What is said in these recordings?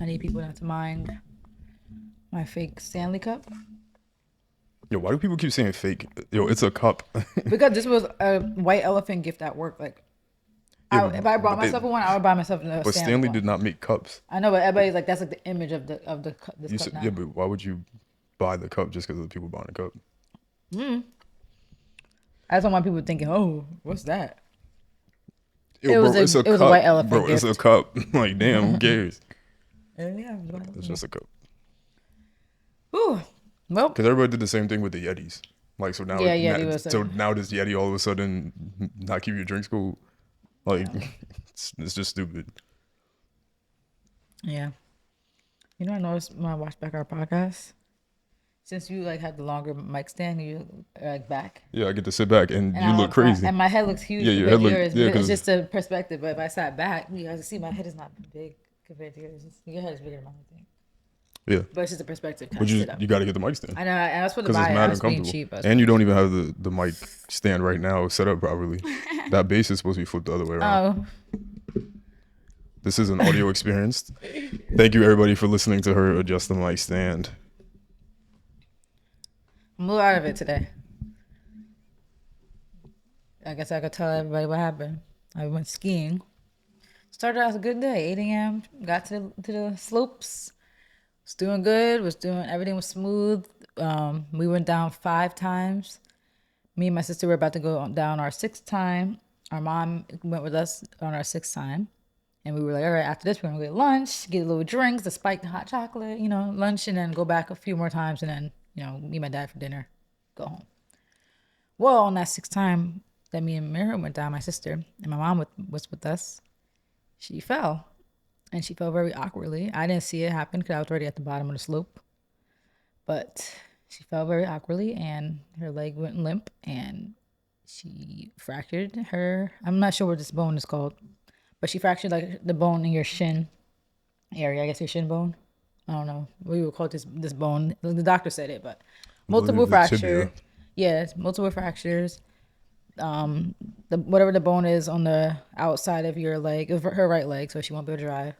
I need people not to mind my fake Stanley Cup Yo, why do people keep saying fake? Yo, it's a cup. because this was a white elephant gift at work. Like, Yeah, if I bought but they myself one, I would buy myself a but Stanley Stanley did one. not make cups. I know, but everybody's like, that's like the image of this You cup said, yeah, now. but why would you buy the cup just because of the people buying the cup? I just don't want people thinking, oh, what's that? Yo, bro, it's a It was a white cup, elephant bro. It's a gift. cup. Like, damn, who cares? Yeah, it was a white elephant It's just gift. a cup. Ooh, well, Because everybody did the same thing with the Yetis. Like, so now, yeah, yeah, it was so a now does Yeti all of a sudden not keep your drinks cool? Like, no, it's just stupid. yeah. You know, I noticed when I watched back our podcast, since you like had the longer mic stand, you like back, Yeah, I get to sit back and and you I look look front, crazy. and my head looks huge Yeah, your compared head to look, yours, yeah, but it's because just a perspective. But if I sat back, you guys see my head is not big compared to yours. Your head is bigger than mine, I think. yeah, But it's just a perspective, kind but of you sit up. you got to get the mic stand I know, and I was supposed to because it's buy it. I mad was being uncomfortable, cheap. I was and you being don't cheap. even have the mic stand right now set up properly. That base is supposed to be flipped the other way around. Oh, This is an audio experience. Thank you everybody for listening to her adjust the mic stand. I'm a little out of it today. I guess I could tell everybody what happened. I went skiing. Started out as a good day. 8 a.m. Got to the slopes. Was doing good. Was doing everything was smooth. We went down 5 times. Me and my sister were about to go down our sixth time. Our mom went with us on our sixth time. And we were like, all right, after this, we're gonna get lunch, get a little drinks, the spiked hot chocolate, lunch, and then go back a few more times, and then, meet my dad for dinner, go home. Well, on that sixth time that me and Mira went down, my sister and my mom was with us, she fell. And she fell very awkwardly. I didn't see it happen because I was already at the bottom of the slope. But she fell very awkwardly and her leg went limp and she fractured her. I'm not sure what this bone is called, but she fractured like the bone in your shin area. I guess your shin bone. I don't know. We would call this bone. The doctor said it, but I multiple believe the fracture. tibia. Yes, multiple fractures. The whatever the bone is on the outside of your leg, of her right leg, so she won't be able to drive,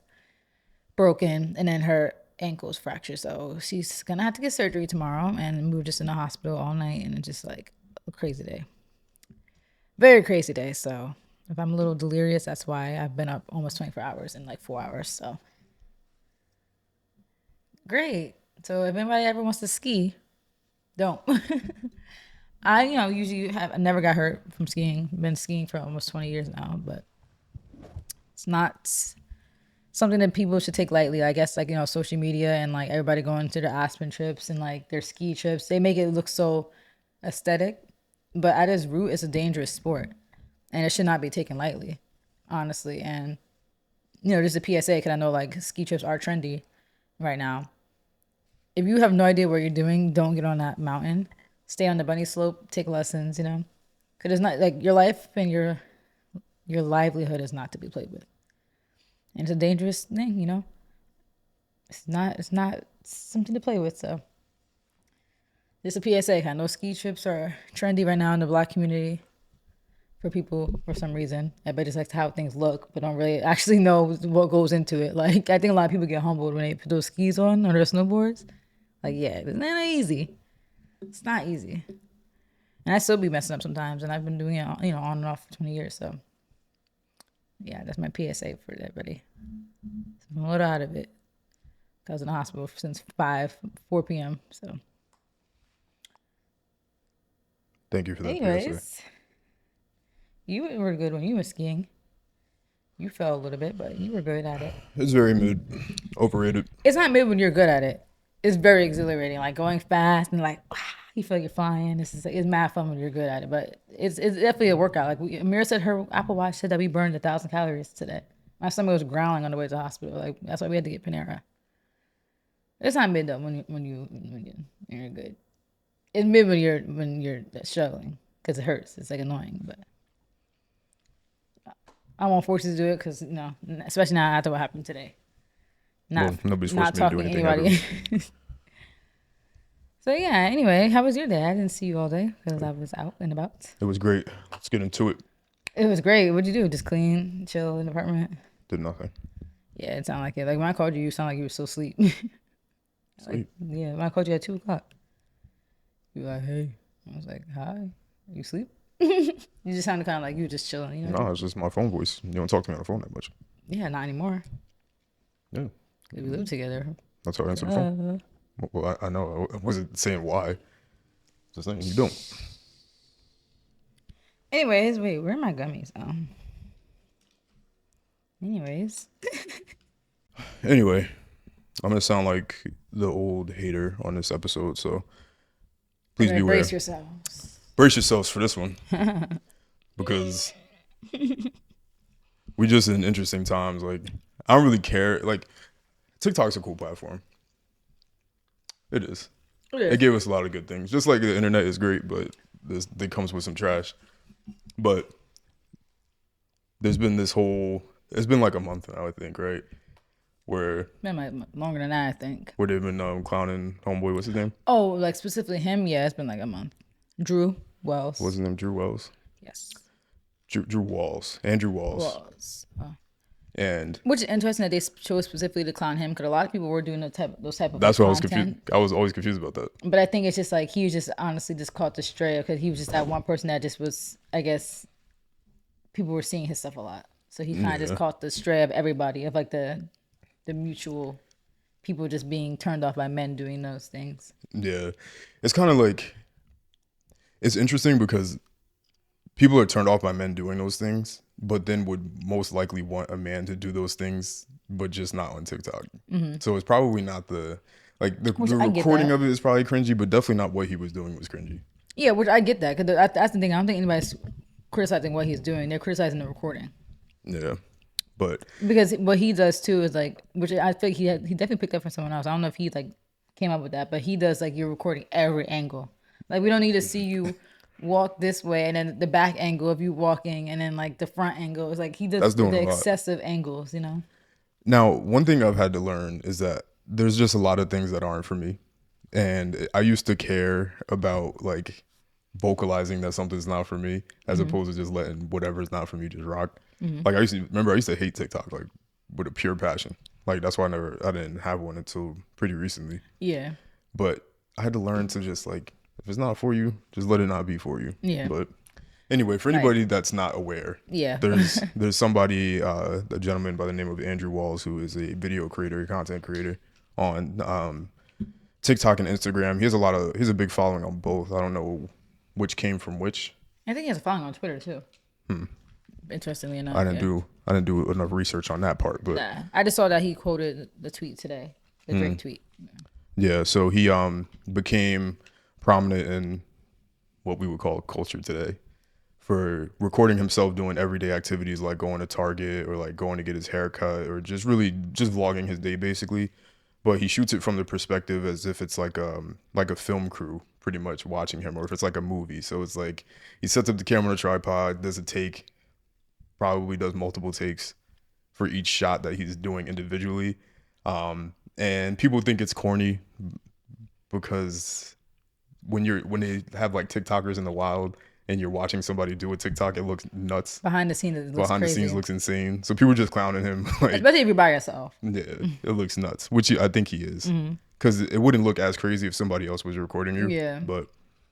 broken, and then her ankle's fractured. So she's gonna have to get surgery tomorrow, and we were just in the hospital all night, and it's just like a crazy day, very crazy day. So if I'm a little delirious, that's why I've been up almost 24 hours in like 4 hours. So great. So if anybody ever wants to ski, don't. I usually have I never got hurt from skiing. Been skiing for almost 20 years now, but it's not something that people should take lightly. I guess like social media and like everybody going to their Aspen trips and like their ski trips, they make it look so aesthetic, but at its root, it's a dangerous sport, and it should not be taken lightly, honestly. And just a PSA because I know like ski trips are trendy right now. If you have no idea what you're doing, don't get on that mountain. Stay on the bunny slope. Take lessons. Because it's not like your life and your livelihood is not to be played with, and it's a dangerous thing. It's not something to play with. So just a PSA. I know ski trips are trendy right now in the black community for people for some reason. Everybody just likes how things look, but don't really actually know what goes into it. Like I think a lot of people get humbled when they put those skis on or their snowboards. Like yeah, it's not easy. It's not easy. And I still be messing up sometimes, and I've been doing it, on and off for 20 years. So, yeah, that's my PSA for everybody. So I'm a little out of it. I was in the hospital since 4 p.m. So, Thank you for that PSA. anyways, you were good when you were skiing. You fell a little bit, but you were good at it. It's very mid, overrated. It's not mid when you're good at it. It's very exhilarating, like going fast and like you feel like you're flying. It's mad fun when you're good at it, but it's definitely a workout. Like Amira said, her Apple Watch said that we burned 1,000 calories today. My stomach was growling on the way to the hospital. Like that's why we had to get Panera. It's not mid though when you're good. It's mid when you're struggling because it hurts. It's like annoying, but I won't force you to do it because especially now after what happened today. Not Well, nobody's not forcing me to do talking to anything ever. anybody. So yeah. Anyway, how was your day? I didn't see you all day because I was out and about. It was great. Let's get into it. It was great. What'd you do? Just clean, chill in the apartment. Did nothing. Yeah, it sounded like it. Like when I called you, you sounded like you were still asleep. Like, Sleep. yeah, when I called you at 2 o'clock, you were like, "Hey," I was like, "Hi, you sleep?" You just sounded kind of like you were just chilling, you know? No, it's just my phone voice. You don't talk to me on the phone that much. Yeah, not anymore. Yeah, 'Cause we live together. that's how I answer the phone. Uh, Well, I know. I wasn't saying why. Just saying you don't. anyways, wait, where are my gummies? Anyways, Anyway, I'm gonna sound like the old hater on this episode, so please okay, beware. brace yourselves. Brace yourselves for this one because we just in interesting times. Like, I don't really care. Like, TikTok's a cool platform. It is. It gave us a lot of good things. Just like the internet is great, but it comes with some trash. But there's been this whole. It's been like a month now, I think, right? Where Been like longer than that, I think. they've been clowning homeboy. What's his name? Oh, like specifically him? Yeah, it's been like a month. Drew Wells. What's his name? Drew Wells. Yes. Drew Walls. Andrew Walls. Wells. And Which is interesting that they chose specifically to clown him because a lot of people were doing those type of that's like, why I was content. confused. I was always confused about that. But I think it's just like he was just honestly just caught the stray because he was just that one person that just was, I guess, people were seeing his stuff a lot. So he kind of just caught the stray of everybody, of like the mutual people just being turned off by men doing those things. Yeah. It's kind of like, it's interesting because people are turned off by men doing those things, but then would most likely want a man to do those things, but just not on TikTok. So it's probably not the I get recording that. of it is probably cringy, but definitely not what he was doing was cringy. Yeah, which I get that because that's the thing. I don't think anybody's criticizing what he's doing. They're criticizing the recording. Yeah. But Because what he does too is like, which I think he definitely picked up from someone else. I don't know if he like came up with that, but he does like you're recording every angle. Like we don't need to see you walk this way and then the back angle of you walking and then like the front angle. It's like he does That's doing the a lot. excessive angles, you know. now, one thing I've had to learn is that there's just a lot of things that aren't for me. And I used to care about like vocalizing that something's not for me as opposed to just letting whatever's not for me just rock. Like I used to hate TikTok like with a pure passion. Like that's why I didn't have one until pretty recently. Yeah. But I had to learn to just like, if it's not for you, just let it not be for you. Yeah. But anyway, for anybody that's not aware, Yeah. there's somebody, a gentleman by the name of Andrew Walls, who is a video creator, content creator on TikTok and Instagram. He has a big following on both. I don't know which came from which. I think he has a following on Twitter too. Interestingly enough. I didn't do enough research on that part, but Nah. I just saw that he quoted the tweet today. The Drake tweet. yeah. So he became prominent in what we would call culture today for recording himself doing everyday activities like going to Target or like going to get his hair cut or just really just vlogging his day basically. But he shoots it from the perspective as if it's like a film crew pretty much watching him, or if it's like a movie. So it's like he sets up the camera on a tripod, does a take, probably does multiple takes for each shot that he's doing individually. And people think it's corny because when they have like TikTokers in the wild and you're watching somebody do a TikTok, it looks nuts. Behind the scenes, it looks Behind crazy. the scenes looks insane. So people are just clowning him. Like, Especially if you're by yourself. yeah, it looks nuts, which I think he is. Because it wouldn't look as crazy if somebody else was recording you. Yeah. But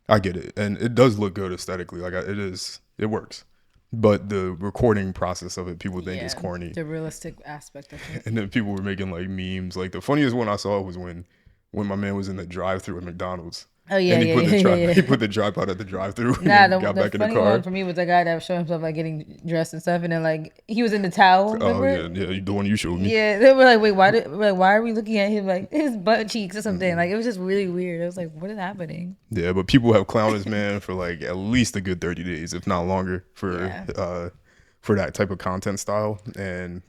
I get it. And it does look good aesthetically. Like it works. But the recording process of it, people think is corny. The realistic aspect of it. And then people were making like memes. Like the funniest one I saw was when my man was in the drive-thru at McDonald's. Oh yeah, And he yeah. he put the tripod at the drive-thru and Nah, then got the back in the funny car. one for me was the guy that was showing himself like getting dressed and stuff, and then like he was in the towel. Oh Remember? yeah, the one you showed me. Yeah, they were like, wait, why are we looking at him like his butt cheeks or something? Like it was just really weird. I was like, what is happening? Yeah, but people have clowned this man for like at least a good 30 days, if not longer, for that type of content style. And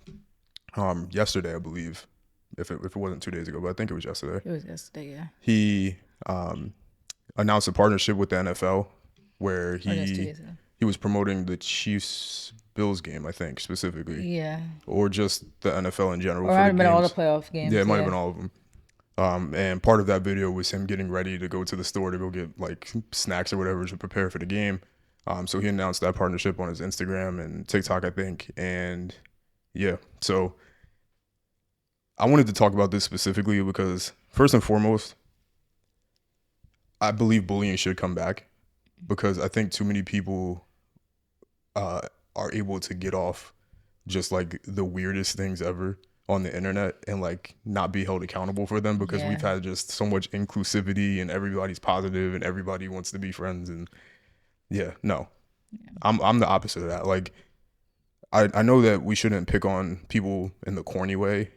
yesterday, I believe, if it wasn't 2 days ago, but I think it was yesterday, It was yesterday, yeah. he announced a partnership with the NFL where Or just 2 days ago. he was promoting the Chiefs Bills game, I think specifically, Yeah. or just the NFL in general. Or it might have been all the playoff games. Yeah, it might have been all of them. And part of that video was him getting ready to go to the store to go get like snacks or whatever to prepare for the game. So he announced that partnership on his Instagram and TikTok, I think. And yeah, so I wanted to talk about this specifically because first and foremost, I believe bullying should come back because I think too many people are able to get off just like the weirdest things ever on the internet and like not be held accountable for them because we've Yeah. had just so much inclusivity and everybody's positive and everybody wants to be friends and yeah, no. I'm the opposite of that. Like I know that we shouldn't pick on people in the corny way,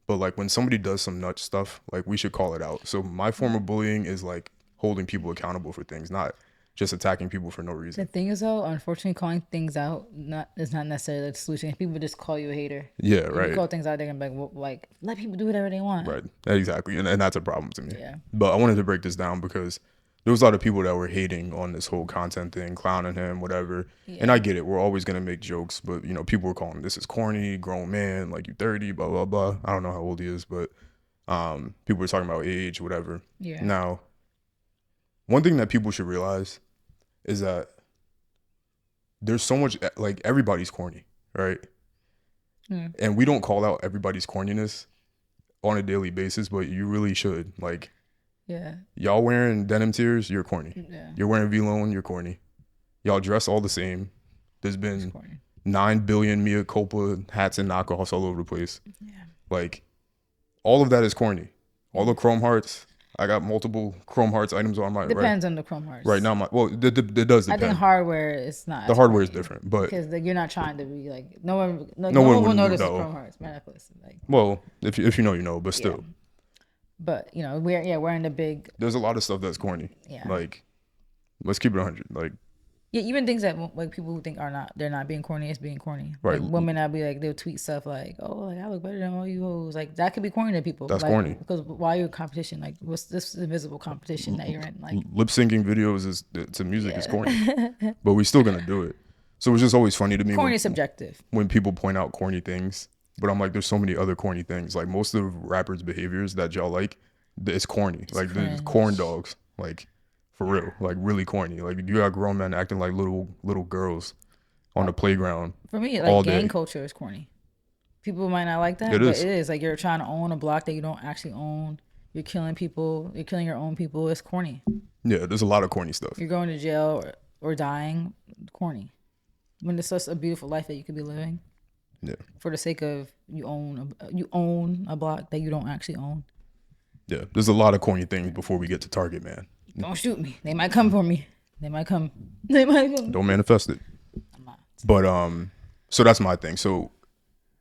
but like when somebody does some nut stuff, like we should call it out. So my form of bullying is like holding people accountable for things, not just attacking people for no The reason. thing is, though, unfortunately, calling things out not is not necessarily the solution. If people just call you a hater, Yeah, if you right. call things out, they're gonna be like, well, like, let people do whatever they want. Right. Exactly. And that's a problem to me. Yeah. But I wanted to break this down because there was a lot of people that were hating on this whole content thing, clowning him, whatever. And Yeah. I get it. We're always gonna make jokes, but you know, people were calling this is corny, grown man, like you 30, blah blah blah. I don't know how old he is, but people were talking about age, whatever. Yeah. Now, one thing that people should realize is that there's so much like everybody's corny, right? Mm. And we don't call out everybody's corniness on a daily basis, but you really should. Like Yeah. y'all wearing denim tears, you're corny. Yeah. You're wearing V-Lone, you're corny. Y'all dress all the same. There's It's been corny. 9 billion Mia Culpa hats and knockoffs all over the place. Yeah. Like all of that is corny. All the Chrome Hearts. I got multiple Chrome Hearts items on my Depends on the Chrome Hearts. right now. It does I depend. think hardware is not. The as hardware is corny different, but because like, you're not trying to be like no one. Like, No no one one will would notice the know. Chrome Hearts necklace. Like, well, if you know, you know. But still, yeah. But you know, we're in the big. there's a lot of stuff that's corny. Yeah. Like, let's keep it 100. Like, Yeah, even things that like people who think they're not being corny, it's being corny. Right. Like women, I'll be like, they'll tweet stuff like, "Oh, like I look better than all you hoes." Like that could be corny to people. That's like, corny. because why you're in competition? Like, what's this invisible competition that you're in? Like, lip syncing videos is to music is Yeah. corny, but we still gonna do it. So it's just always funny to me corny when, is subjective. when people point out corny things. But I'm like, there's so many other corny things. Like most of the rappers' behaviors that y'all like, it's corny. Like the cringe. corn dogs, like for real, like really corny. Like you got grown men acting like little girls on the playground. For me, all like gang day. culture is corny. People might not like that, It but is. it is. Like you're trying to own a block that you don't actually own. You're killing people. You're killing your own people. It's corny. Yeah, there's a lot of corny stuff. You're going to jail or dying. Corny. When it's such a beautiful life that you could be living. Yeah, For the sake of you own a block that you don't actually own. yeah. There's a lot of corny things before we get to Target, man. Don't shoot me. They might come for me. They might come. They might come. Don't manifest it. I'm not. But so that's my thing. So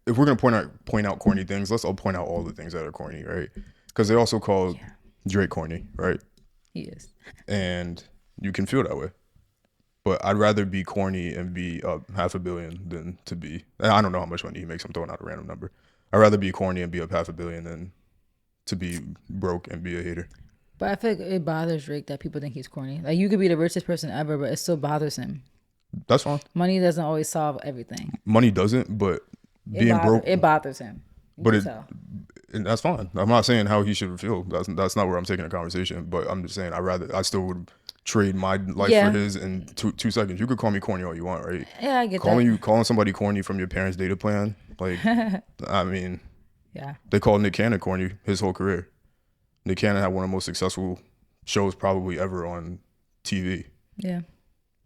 if we're gonna point out corny things, let's all point out all the things that are corny, right? Because they also call Drake corny, right? He is. And you can feel that way. But I'd rather be corny and be up $500 million than to be. I don't know how much money he makes. I'm throwing out a random number. I'd rather be corny and be up $500 million than to be broke and be a hater. But I feel like it bothers Drake that people think he's corny. Like you could be the richest person ever, but it still bothers him. That's fine. Money doesn't always solve everything. Money doesn't, but being broke, It bothers him. You but can it, tell. and that's fine. I'm not saying how he should feel. That's not where I'm taking the conversation. But I'm just saying I still would trade my life Yeah. for his in 2 seconds. You could call me corny all you want, right? Yeah, I get Calling somebody corny from your parents' data plan, like I mean, Yeah. they called Nick Cannon corny his whole career. Nick Cannon had one of the most successful shows probably ever on TV, Yeah.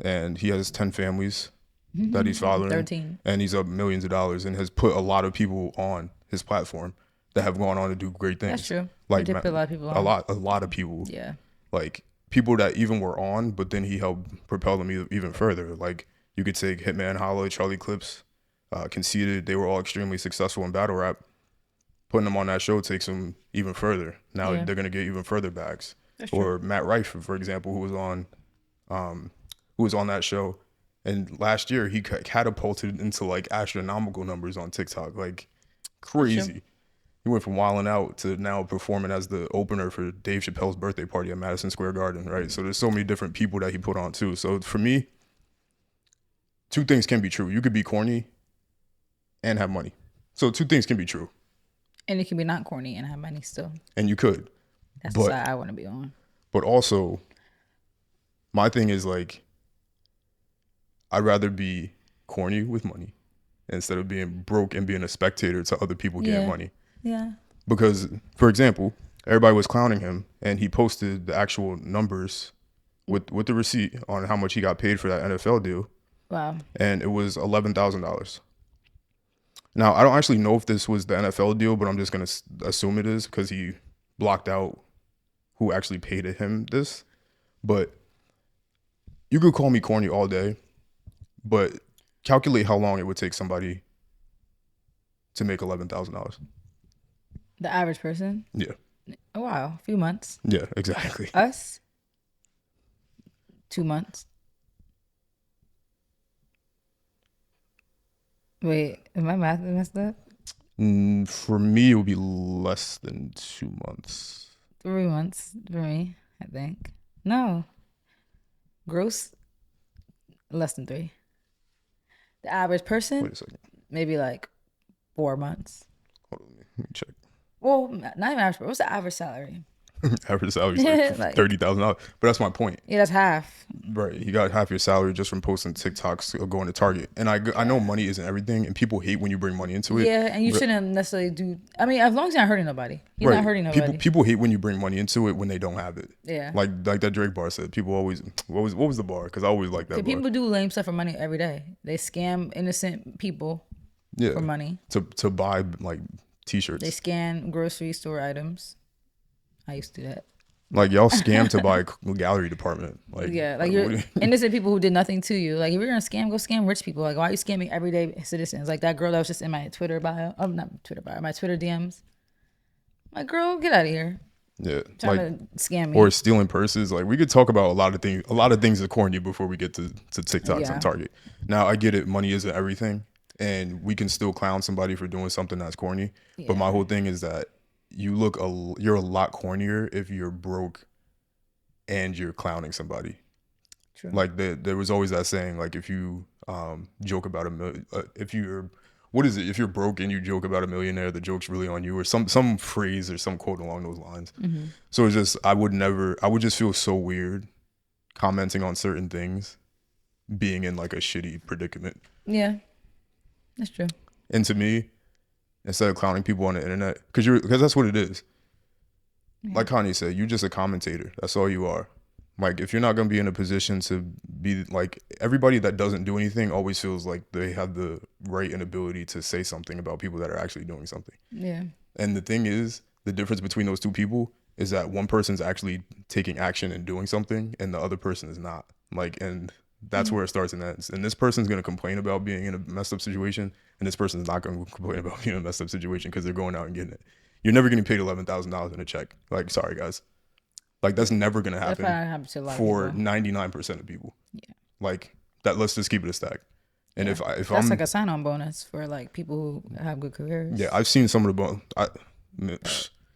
and he has 10 families that he's fathering, 13. and he's up millions of dollars and has put a lot of people on his platform that have gone on to do great things. That's true. Like He did put a lot of people on. a lot of people. Yeah. Like people that even were on, but then he helped propel them even further. Like you could take Hitman Holla, Charlie Clips, Conceited. They were all extremely successful in battle rap. Putting them on that show takes them even further. Now Yeah. they're gonna get even further bags. That's Or Matt Rife, for example, who was on that show, and last year he catapulted into like astronomical numbers on TikTok, like crazy. He went from wilding out to now performing as the opener for Dave Chappelle's birthday party at Madison Square Garden, right? So there's so many different people that he put on too. So for me, two things can be true. You could be corny and have money. So two things can be true. And it can be not corny and have money still. And you could. That's But- the side I want to be on. But also, my thing is like, I'd rather be corny with money instead of being broke and being a spectator to other people getting Yeah. money. Yeah. Because, for example, everybody was clowning him, and he posted the actual numbers with the receipt on how much he got paid for that NFL deal, Wow. and it was $11,000. Now, I don't actually know if this was the NFL deal, but I'm just gonna assume it is because he blocked out who actually paid him this. But you could call me corny all day, but calculate how long it would take somebody to make $11,000. The average person. Yeah, Oh, wow. A few months. yeah, exactly. Us. 2 months. Wait, am I math messed up? For me, it would be less than 2 months. 3 months for me, I think. No. Gross, less than 3. The average person, Wait a second. maybe like 4 months. Hold on, let me check. Well, not even average. What's the average salary? Average salary is like Like- $30,000. But that's my point. Yeah, that's half. Right, you got half your salary just from posting TikToks or going to Target. And I know money isn't everything, and people hate when you bring money into it. Yeah, and you shouldn't necessarily do. I mean, as long as you're not hurting nobody, you're Right. not hurting nobody. People hate when you bring money into it when they don't have it. Yeah. Like that Drake bar said. People always what was the bar? Because I always like that bar. People do lame stuff for money every day. They scam innocent people Yeah. for money. To buy like t-shirts. They scan grocery store items. I used to do that. Like y'all scam to buy a gallery department. Like Yeah, like what you're do you- innocent people who did nothing to you. Like if you're gonna scam, go scam rich people. Like why are you scamming everyday citizens? Like that girl that was just in my Twitter bio. Oh, not Twitter bio. My Twitter DMs. Like girl, get out of here. yeah. Trying Like to scam me. or stealing purses. Like we could talk about a lot of things. A lot of things are corny before we get to TikToks Yeah. and Target. Now I get it. Money isn't everything, and we can still clown somebody for doing something that's corny. But my whole thing is that you're a lot cornier if you're broke and you're clowning somebody. True. Like there was always that saying, like if you joke about if you're what is it? If you're broke and you joke about a millionaire, the joke's really on you, or some phrase or some quote along those lines. Mm-hmm. So it's just I would just feel so weird commenting on certain things, being in like a shitty predicament. Yeah, that's true. And to me, instead of clowning people on the internet, because that's what it is. Yeah. Like Kanye said, you're just a commentator. That's all you are. Like if you're not gonna be in a position to be like everybody that doesn't do anything always feels like they have the right and ability to say something about people that are actually doing something. Yeah. And the thing is, the difference between those two people is that one person's actually taking action and doing something, and the other person is not. Like, and that's where it starts and ends. And this person's gonna complain about being in a messed up situation, and this person's not gonna complain about being in a messed up situation because they're going out and getting it. You're never getting paid $11,000 in a check. Like, sorry guys, like that's never gonna That happen probably happens to a lot for of people. 99% of people. Yeah. Like that. Let's just keep it a stack. And Yeah. if That's I'm like a sign-on bonus for like people who have good careers. yeah, I've seen some of the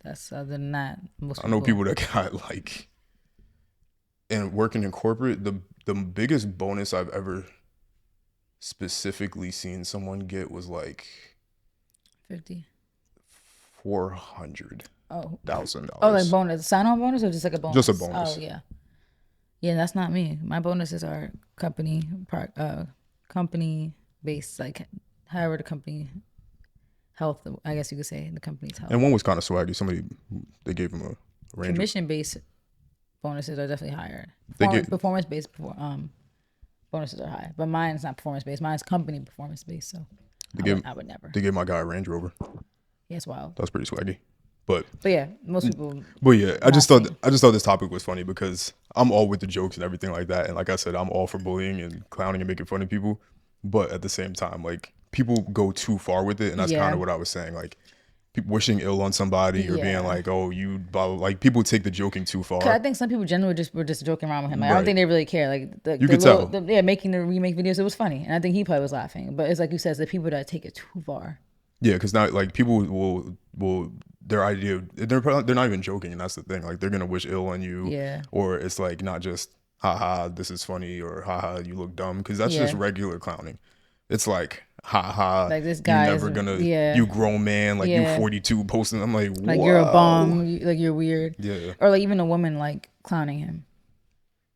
That's other than that, most I know people that got like, and working in corporate, the biggest bonus I've ever specifically seen someone get was like 50. $400,000. Oh, like bonus, sign-on bonus, or just like a bonus? Just a bonus. Oh yeah, yeah. That's not me. My bonuses are company based, like however the company health. I guess you could say the company's health. And one was kind of swaggy. They gave him a range. Commission based bonuses are definitely higher. They get- Performance based bonuses are high, but mine's not performance based. Mine's company performance based. So I would never. They gave my guy a Range Rover. Yeah, it's wild. That was pretty swaggy. But yeah, most people. yeah, I just thought this topic was funny because I'm all with the jokes and everything like that. And like I said, I'm all for bullying and clowning and making fun of people. But at the same time, like people go too far with it, and that's Yeah. kind of what I was saying. Like people wishing ill on somebody or Yeah. being like, "Oh, you," blah, blah, like people take the joking too far. 'Cause I think some people generally were just joking around with him. Like, I Right. don't think they really care. Like You could tell. making the remake videos, it was funny, and I think he probably was laughing. But it's like you said, it's the people that take it too far. Yeah, because now like people will their idea they're not even joking, and that's the thing. Like they're gonna wish ill on you. Yeah. Or it's like not just haha this is funny or haha you look dumb, because that's just Yeah. regular clowning. It's like haha Like, this guy you is never gonna yeah. you grown man like Yeah. you 42 posting. I'm like Like you're a wow. bum. Like you're weird. Yeah, Or like even a woman like clowning him.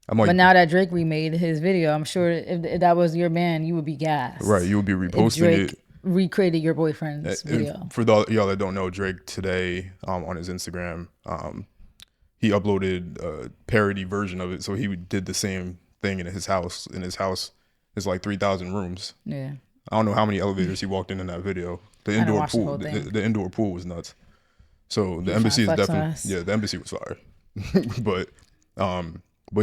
I'm like But now that Drake remade his video, I'm sure if that was your man, you would be gassed. right. You would be reposting Drake it. recreated your And boyfriend's video. for y'all that don't know, Drake today on his Instagram, he uploaded a parody version of it. So he did the same thing in his house. In his house, it's like 3,000 rooms. Yeah. I don't know how many elevators he walked in that video. The I didn't indoor watch the pool, whole thing. the indoor pool was nuts. So the was embassy is trying to flex on definitely, us. yeah, the embassy was fire. but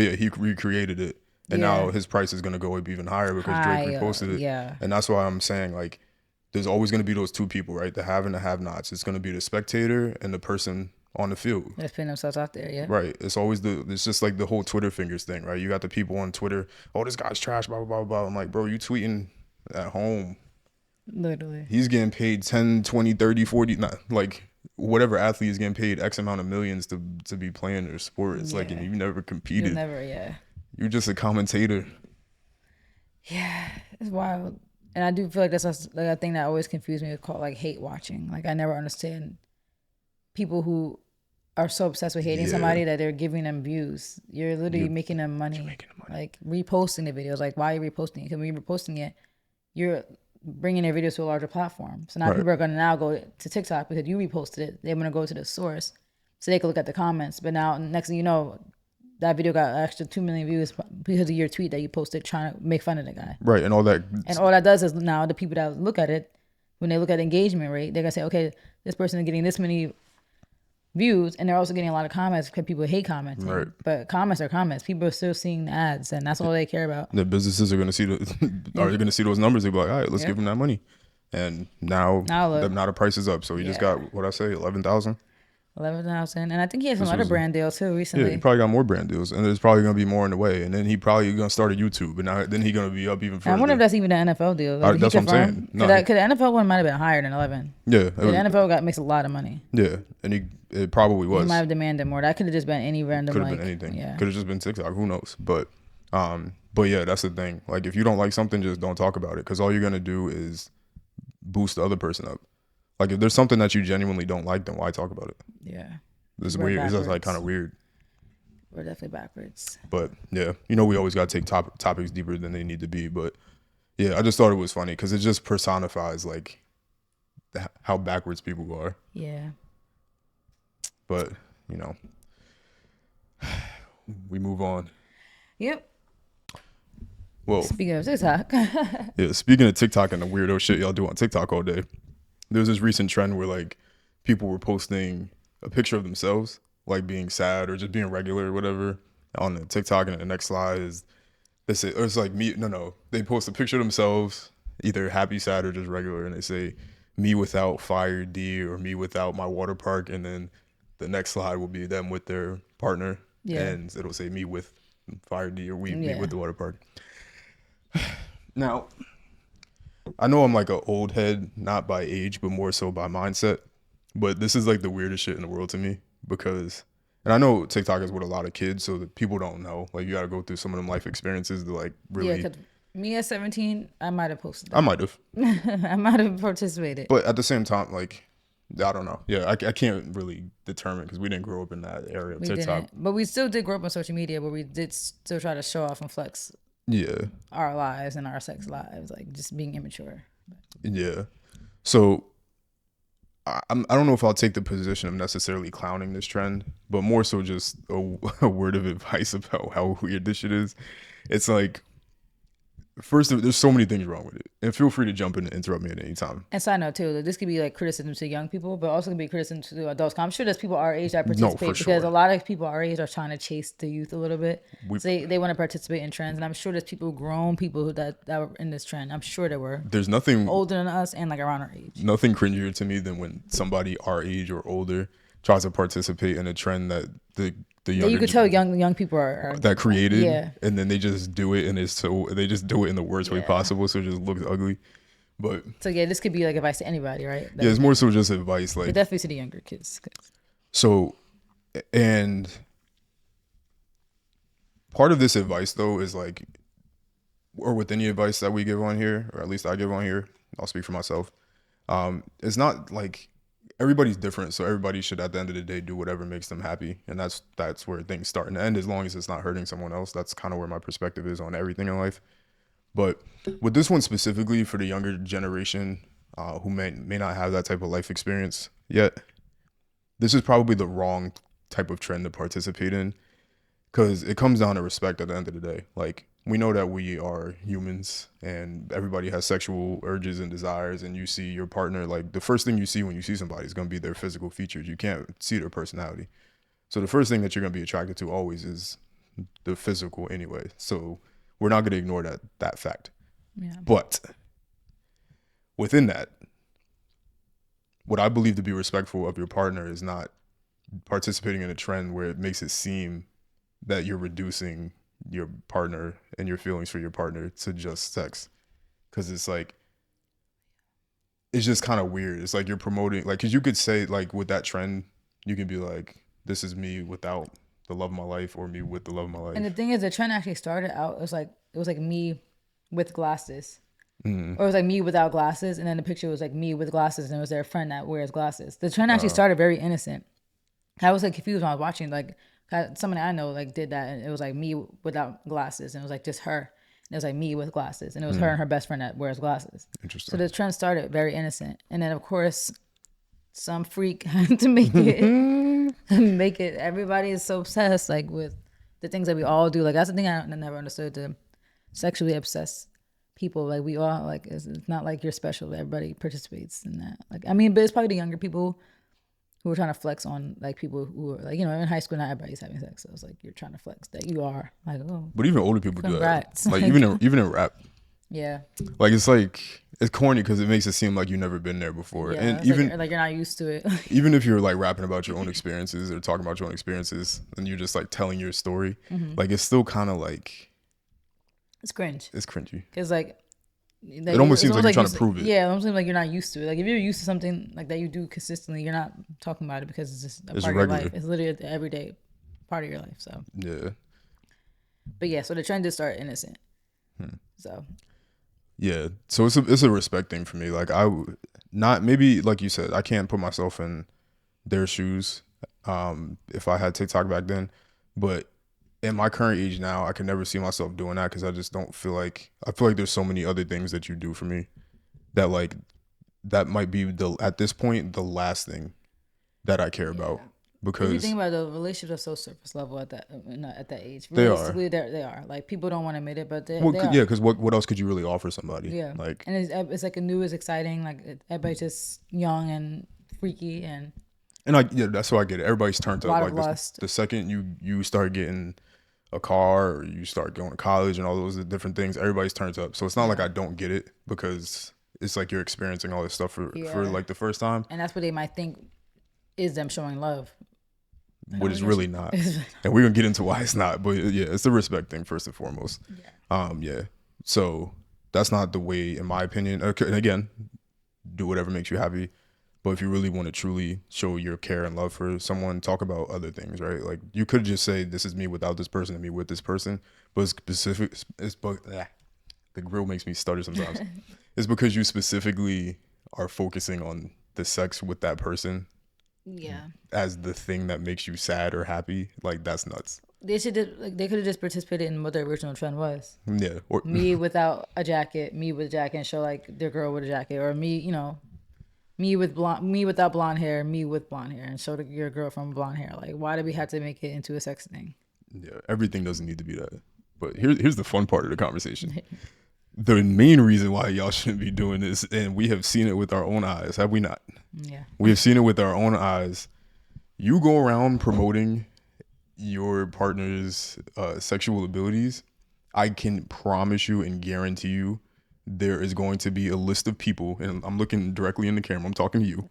yeah, he recreated it, and Yeah. now his price is gonna go up even higher because Drake Higher, reposted it. yeah. And that's why I'm saying, like, there's always gonna be those two people, right? The have and the have-nots. It's gonna be the spectator and the person on the field. They're putting themselves out there, yeah. Right. It's just like the whole Twitter fingers thing, right? You got the people on Twitter, oh, this guy's trash, blah, blah, blah, blah. I'm like, bro, you tweeting at home. Literally. He's getting paid 10, 20, 30, 40, not like whatever athlete is getting paid X amount of millions to be playing their sport. It's like, Yeah. and you never You competed. never, yeah. You're just a commentator. Yeah, it's wild. And I do feel like that's like a thing that always confused me. It's called like hate watching. Like I never understand people who are so obsessed with hating Yeah. somebody that they're giving them views. You're literally making them money. making them money. Like reposting the videos. Like why are you reposting it? Because when you're reposting it, you're bringing their videos to a larger platform. So now Right. people are going to now go to TikTok because you reposted it. They're going to go to the source so they can look at the comments. But now next thing you know, that video got an extra 2 million views because of your tweet that you posted trying to make fun of the guy. Right. And all that. And all that does is now the people that look at it, when they look at the engagement rate, they're gonna say, okay, this person is getting this many views, and they're also getting a lot of comments because people hate commenting. Right. But comments are comments. People are still seeing the ads, and that's all they care about. The businesses are going to see are going to see those numbers. They'll be like, all right, let's Yeah. give them that money. And now look. the price is up. So he just Yeah. got, what I say, 11,000. 11,000, and I think he has some This other was- brand deals too Yeah, recently. he probably got more brand deals, and there's probably gonna be more in the way. And then he probably gonna start a YouTube, and then he gonna be up even And further. I wonder if that's even the NFL deal. Like, did he that's what I'm confirm? saying. No, Because the NFL one might have been higher than 11. yeah, The NFL makes a lot of money. yeah, and it probably He was. might have demanded more. That could have just been any random. Could have like, been anything. Yeah. Could have just been TikTok. Who knows? But yeah, that's the thing. Like, if you don't like something, just don't talk about it, because all you're gonna do is boost the other person up. Like, if there's something that you genuinely don't like, then why talk about it? Yeah. It's We're weird. It's just like backwards. kind of weird. We're definitely backwards. But yeah, we always got to take topics deeper than they need to be. But yeah, I just thought it was funny because it just personifies like how backwards people are. Yeah. But we move on. Yep. Well, Speaking of TikTok. yeah. Speaking of TikTok and the weirdo shit y'all do on TikTok all day, there's this recent trend where like people were posting a picture of themselves, like being sad or just being regular or whatever, on the TikTok, and the next slide is they say, or it's like me. No, they post a picture of themselves, either happy, sad, or just regular, and they say me without Fire D or me without my water park, and then the next slide will be them with their partner, Yeah. and it'll say me with Fire D or me Yeah. with the water park. Now, I know I'm like an old head, not by age, but more so by mindset. But this is like the weirdest shit in the world to me because, and I know TikTok is with a lot of kids, so that people don't know. Like, you got to go through some of them life experiences to like Yeah, really. because me at 17, I might have posted I that. might have, I might have participated. but at the same time, like, I don't know. Yeah, I can't really determine because we didn't grow up in that area of We TikTok. didn't. But we still did grow up on social media, but we did still try to show off and flex Yeah, our lives and our sex lives, like just being immature. yeah. So I don't know if I'll take the position of necessarily clowning this trend, but more so just a word of advice about how weird this shit is. It's like, first, there's so many things wrong with it, and feel free to jump in and interrupt me at any time. And side note too, that this could be like criticism to young people, but also can be criticism to adults. I'm sure there's people our age that participate for because sure. a lot of people our age are trying to chase the youth a little bit. We- So they want to participate in trends, and I'm sure there's people, grown people that were in this trend. I'm sure there were There's nothing older than us and like around our age. nothing cringier to me than when somebody our age or older tries to participate in a trend that the Yeah, younger you could tell young people are that created, Yeah. and then they just do it, and they just do it in the worst way Yeah. possible, so it just looks ugly. But So yeah, this could be like advice to anybody, right? yeah, it's more so just advice, But like. definitely to the younger kids. 'Cause- So, and part of this advice though is like, or with any advice that we give on here, or at least I give on here, I'll speak for myself. It's not like everybody's different, so everybody should at the end of the day do whatever makes them happy, and that's where things start and end, as long as it's not hurting someone else. That's kind of where my perspective is on everything in life. But with this one specifically for the younger generation, who may not have that type of life experience yet, this is probably the wrong type of trend to participate in, because it comes down to respect at the end of the day. Like, we know that we are humans and everybody has sexual urges and desires, and you see your partner, like the first thing you see when you see somebody is going to be their physical features. You can't see their personality. So the first thing that you're going to be attracted to always is the physical anyway. So we're not going to ignore that fact. Yeah. But within that, what I believe to be respectful of your partner is not participating in a trend where it makes it seem that you're reducing your partner and your feelings for your partner to just sex. Because it's like, it's just kind of weird. It's like you're promoting, like, because you could say, like, with that trend, you can be like, this is me without the love of my life, or me with the love of my life. And the thing is, the trend actually started out, it was like me with glasses. Or it was like me without glasses, and then the picture was like me with glasses, and it was their friend that wears glasses. The trend actually started very innocent. I was like confused when I was watching, like somebody I know like did that, and it was like me without glasses, and it was like just her. And it was like me with glasses, and it was her and her best friend that wears glasses. Interesting. So the trend started very innocent, and then of course, some freak had to make it. Everybody is so obsessed, like, with the things that we all do. Like, that's the thing I never understood. The sexually obsessed people, like, we all, like, it's not like you're special. Everybody participates in that. Like, I mean, but it's probably the younger people who are trying to flex on, like, people who are, like, you know, in high school, not everybody's having sex. So it's like you're trying to flex that you are, like, oh. But even older people Congrats. do that. Like, even in rap. Yeah. Like, it's corny because it makes it seem like you've never been there before. Yeah, and even like you're not used to it. even if you're like rapping about your own experiences or talking about your own experiences, and you're just like telling your story, like, it's still kind of like, It's cringe. it's cringy. Because, like, It almost seems like you're trying to prove it. Yeah, it almost seems like you're not used to it. Like, if you're used to something like that you do consistently, you're not talking about it because it's just a It's part regular. of your life. It's literally the everyday part of your life. So, Yeah. but yeah, so the trend did start innocent. So, Yeah. So it's a respect thing for me. Like, not, maybe like you said, I can't put myself in their shoes if I had TikTok back then, but in my current age now, I can never see myself doing that, because I just don't feel like, I feel like there's so many other things that you do for me that, like, that might be at this point the last thing that I care about. Because if you think about it, the relationships are so surface level at that age. They are. Realistically, they are. Like, people don't want to admit it, but they well, are. yeah, because what else could you really offer somebody? Yeah. Like, and it's like a new, is exciting. Like, everybody's just young and freaky, and that's why I get it. Everybody's turned up. lot Like, of lust. the second you start getting a car, or you start going to college and all those different things, everybody's turned up. So it's not like I don't get it, because it's like you're experiencing all this stuff for like the first time, and that's what they might think is them showing love. but it's really not. And we're gonna get into why it's not. But yeah, it's the respect thing first and foremost. Yeah. So that's not the way, in my opinion. Okay, and again, do whatever makes you happy. But if you really want to truly show your care and love for someone, talk about other things, right? Like, you could just say, this is me without this person and me with this person. But the grill makes me stutter sometimes. It's because you specifically are focusing on the sex with that person. Yeah. As the thing that makes you sad or happy. Like, that's nuts. They should they could have just participated in what the original trend was. Yeah. Or Me without a jacket, me with a jacket, and show like their girl with a jacket, or me, you know, me without blonde hair, me with blonde hair, and show your girlfriend with blonde hair. Like, why do we have to make it into a sex thing? Yeah, everything doesn't need to be that. But here's the fun part of the conversation. The main reason why y'all shouldn't be doing this, and we have seen it with our own eyes, have we not? Yeah. We have seen it with our own eyes. You go around promoting your partner's sexual abilities, I can promise you and guarantee you there is going to be a list of people, and I'm looking directly in the camera, I'm talking to you.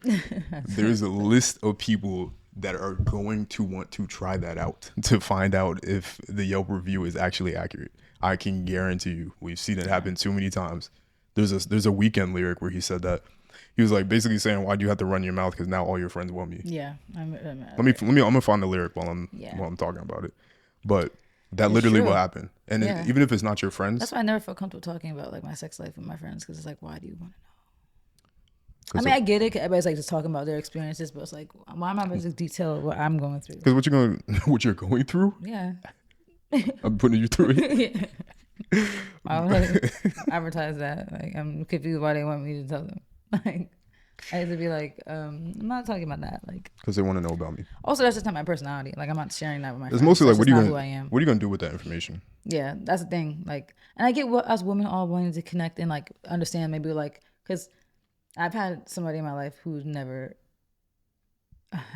There's a list of people that are going to want to try that out to find out if the Yelp review is actually accurate. I can guarantee you. We've seen it happen too many times. There's a Weeknd lyric where he said that. He was like basically saying, "Why do you have to run your mouth? Because now all your friends want me." Yeah. I'm gonna find the lyric while I'm talking about it. But that literally will happen. And even if it's not your friends, that's why I never felt comfortable talking about like my sex life with my friends, because it's like, why do you want to know? I mean, I get it. Everybody's like just talking about their experiences, but it's like, why am I going to detail what I'm going through? Because what you're going through? Yeah. I'm putting you through it. Yeah. I would advertise that. Like, I'm confused why they want me to tell them. Like I used to be like, I'm not talking about that. Like because they want to know about me. also that's just not my personality. Like I'm not sharing that with my It's friends. mostly That's like, just not who I am. what are you gonna do with that information? Yeah, that's the thing. Like, and I get what us women all wanting to connect and like understand maybe like because I've had somebody in my life who's never.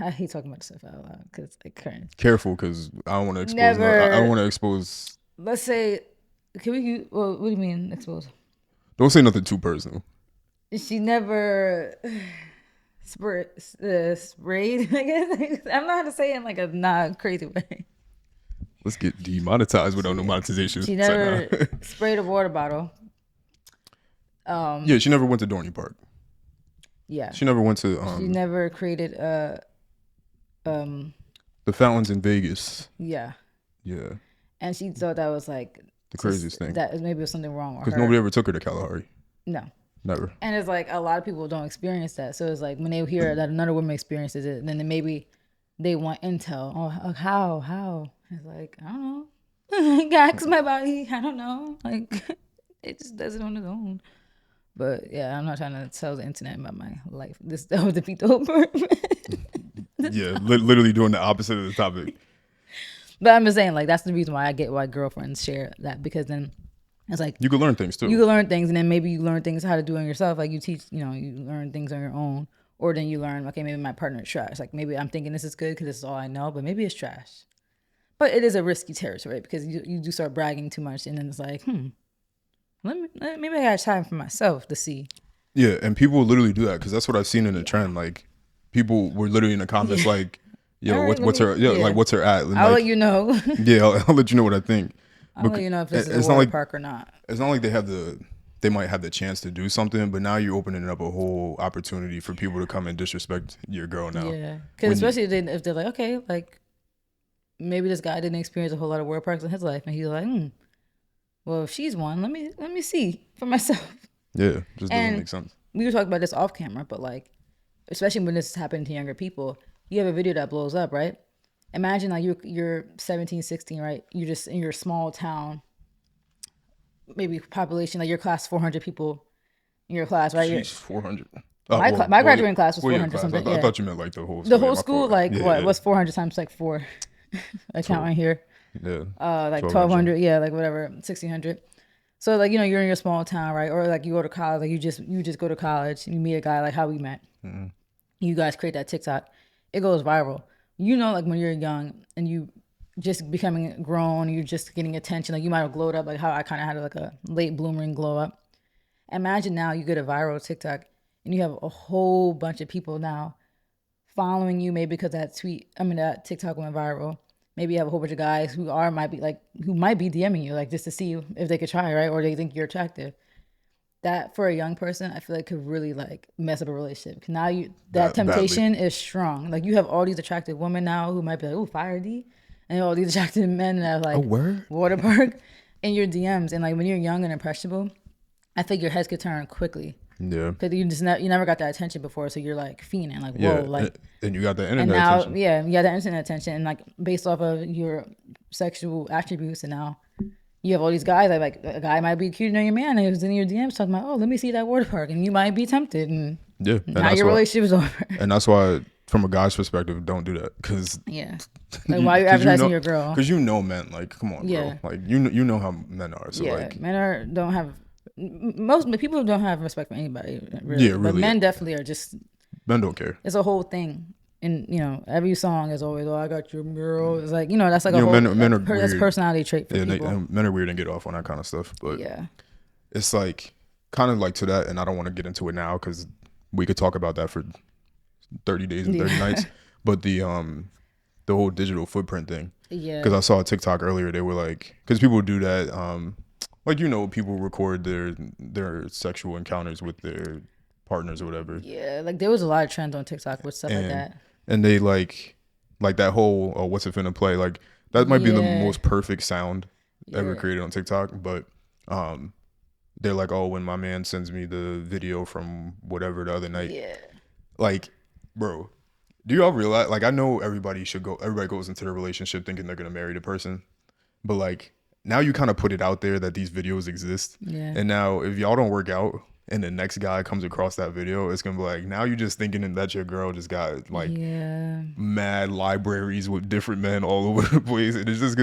I hate talking about this stuff out loud because it's like current. Careful, because I don't want to expose. I don't Never. want to expose. Let's say, can we? Well, what do you mean expose? Don't say nothing too personal. She never sprayed. I guess I'm not how to say it in like a not crazy way. Let's get demonetized without no monetization. She never sprayed a water bottle. Yeah, she never went to Dorney Park. Yeah. She never went to She never created the fountains in Vegas. yeah. Yeah, And she thought that was like the craziest thing. that maybe was something wrong with Because her. nobody ever took her to Kalahari. No. Never. And it's like a lot of people don't experience that. So it's like when they hear that another woman experiences it, then maybe they want intel. Oh, how? It's like, I don't know. Ask my body. I don't know. Like it just does it on its own. But yeah, I'm not trying to tell the internet about my life. That would defeat the whole purpose. Yeah, literally doing the opposite of the topic. But I'm just saying, like, that's the reason why I get why girlfriends share that, because then it's like You can learn things too. you can learn things, and then maybe you learn things how to do it yourself. Like you teach, you learn things on your own, or then you learn, okay, maybe my partner is trash. Like maybe I'm thinking this is good because this is all I know, but maybe it's trash. But it is a risky territory because you do start bragging too much, and then it's like, maybe I got time for myself to see. Yeah, and people will literally do that because that's what I've seen in the trend. Like, people were literally in the comments like, "Yo, All right, what's her? Yeah, yeah. like what's her at?" And I'll like, let you know. yeah, I'll let you know what I think. I'll let you know if this is it's a not water like park or not. it's not like they might have the chance to do something, but now you're opening up a whole opportunity for people to come and disrespect your girl now. Yeah, because especially if they're like, okay, like maybe this guy didn't experience a whole lot of water parks in his life, and he's like, well, if she's one, let me see for myself. Yeah, just doesn't And make sense. we were talking about this off camera, but like, especially when this is happening to younger people, you have a video that blows up, right? Imagine like you're 17, 16, right? You're just in your small town, maybe population, like your class 400 people in your class, right? She's 400. My graduating class was well, 400 class. something. I Yeah. thought you meant like the whole The school. whole My school, fault. like Yeah, what? yeah. What's 400 times like 4? Accounting here. Yeah. Like 1200, yeah, like whatever, 1600. So like, you're in your small town, right? Or like you go to college, like you just go to college and you meet a guy like how we met. Mm-hmm. You guys create that TikTok. It goes viral. Like when you're young and you just becoming grown, you're just getting attention. Like you might have glowed up, like how I kind of had like a late bloomering glow up. Imagine now you get a viral TikTok and you have a whole bunch of people now following you, maybe because that TikTok went viral. Maybe you have a whole bunch of guys who might be DMing you, like just to see if they could try, right? Or they think you're attractive. That for a young person, I feel like could really like mess up a relationship. Now that temptation is strong. Like you have all these attractive women now who might be like, "Oh, fire D," and all these attractive men that are like, water park in your DMs. And like when you're young and impressionable, I think your heads could turn quickly. Yeah. Because you never got that attention before, so you're like fiending, like whoa, like. And you got the internet And now, attention. yeah, you got that internet attention, and like based off of your sexual attributes, and now you have all these guys. Like a guy might be cute on your man, and who's in your DMs talking about, oh, let me see that water park, and you might be tempted, and yeah, now your relationship is over. And that's why, from a guy's perspective, don't do that. Because yeah, like why you're advertising your girl? Because men, like, come on, bro. Like you know how men are. So like, men don't have most people don't have respect for anybody. Really. Yeah, really. But men definitely are just. Men don't care. It's a whole thing. And every song is always, "Oh, I got your girl." It's like that's like a whole men are that's personality trait for people. Men are weird and get off on that kind of stuff. But yeah, it's like kind of like to that, and I don't want to get into it now because we could talk about that for 30 days and 30 nights. But the whole digital footprint thing. Yeah. Because I saw a TikTok earlier. They were like, because people do that. Like people record their sexual encounters with their partners or whatever. Yeah, like there was a lot of trends on TikTok with stuff like that. And they like that whole what's it finna play, like that might be the most perfect sound ever created on TikTok, but they're like, oh, when my man sends me the video from whatever the other night, like, bro, do y'all realize, like, I know everybody goes into their relationship thinking they're gonna marry the person, but like now you kind of put it out there that these videos exist, and now if y'all don't work out, and the next guy comes across that video, it's gonna be like, now you just thinking that your girl just got like Yeah. mad libraries with different men all over the place, and it's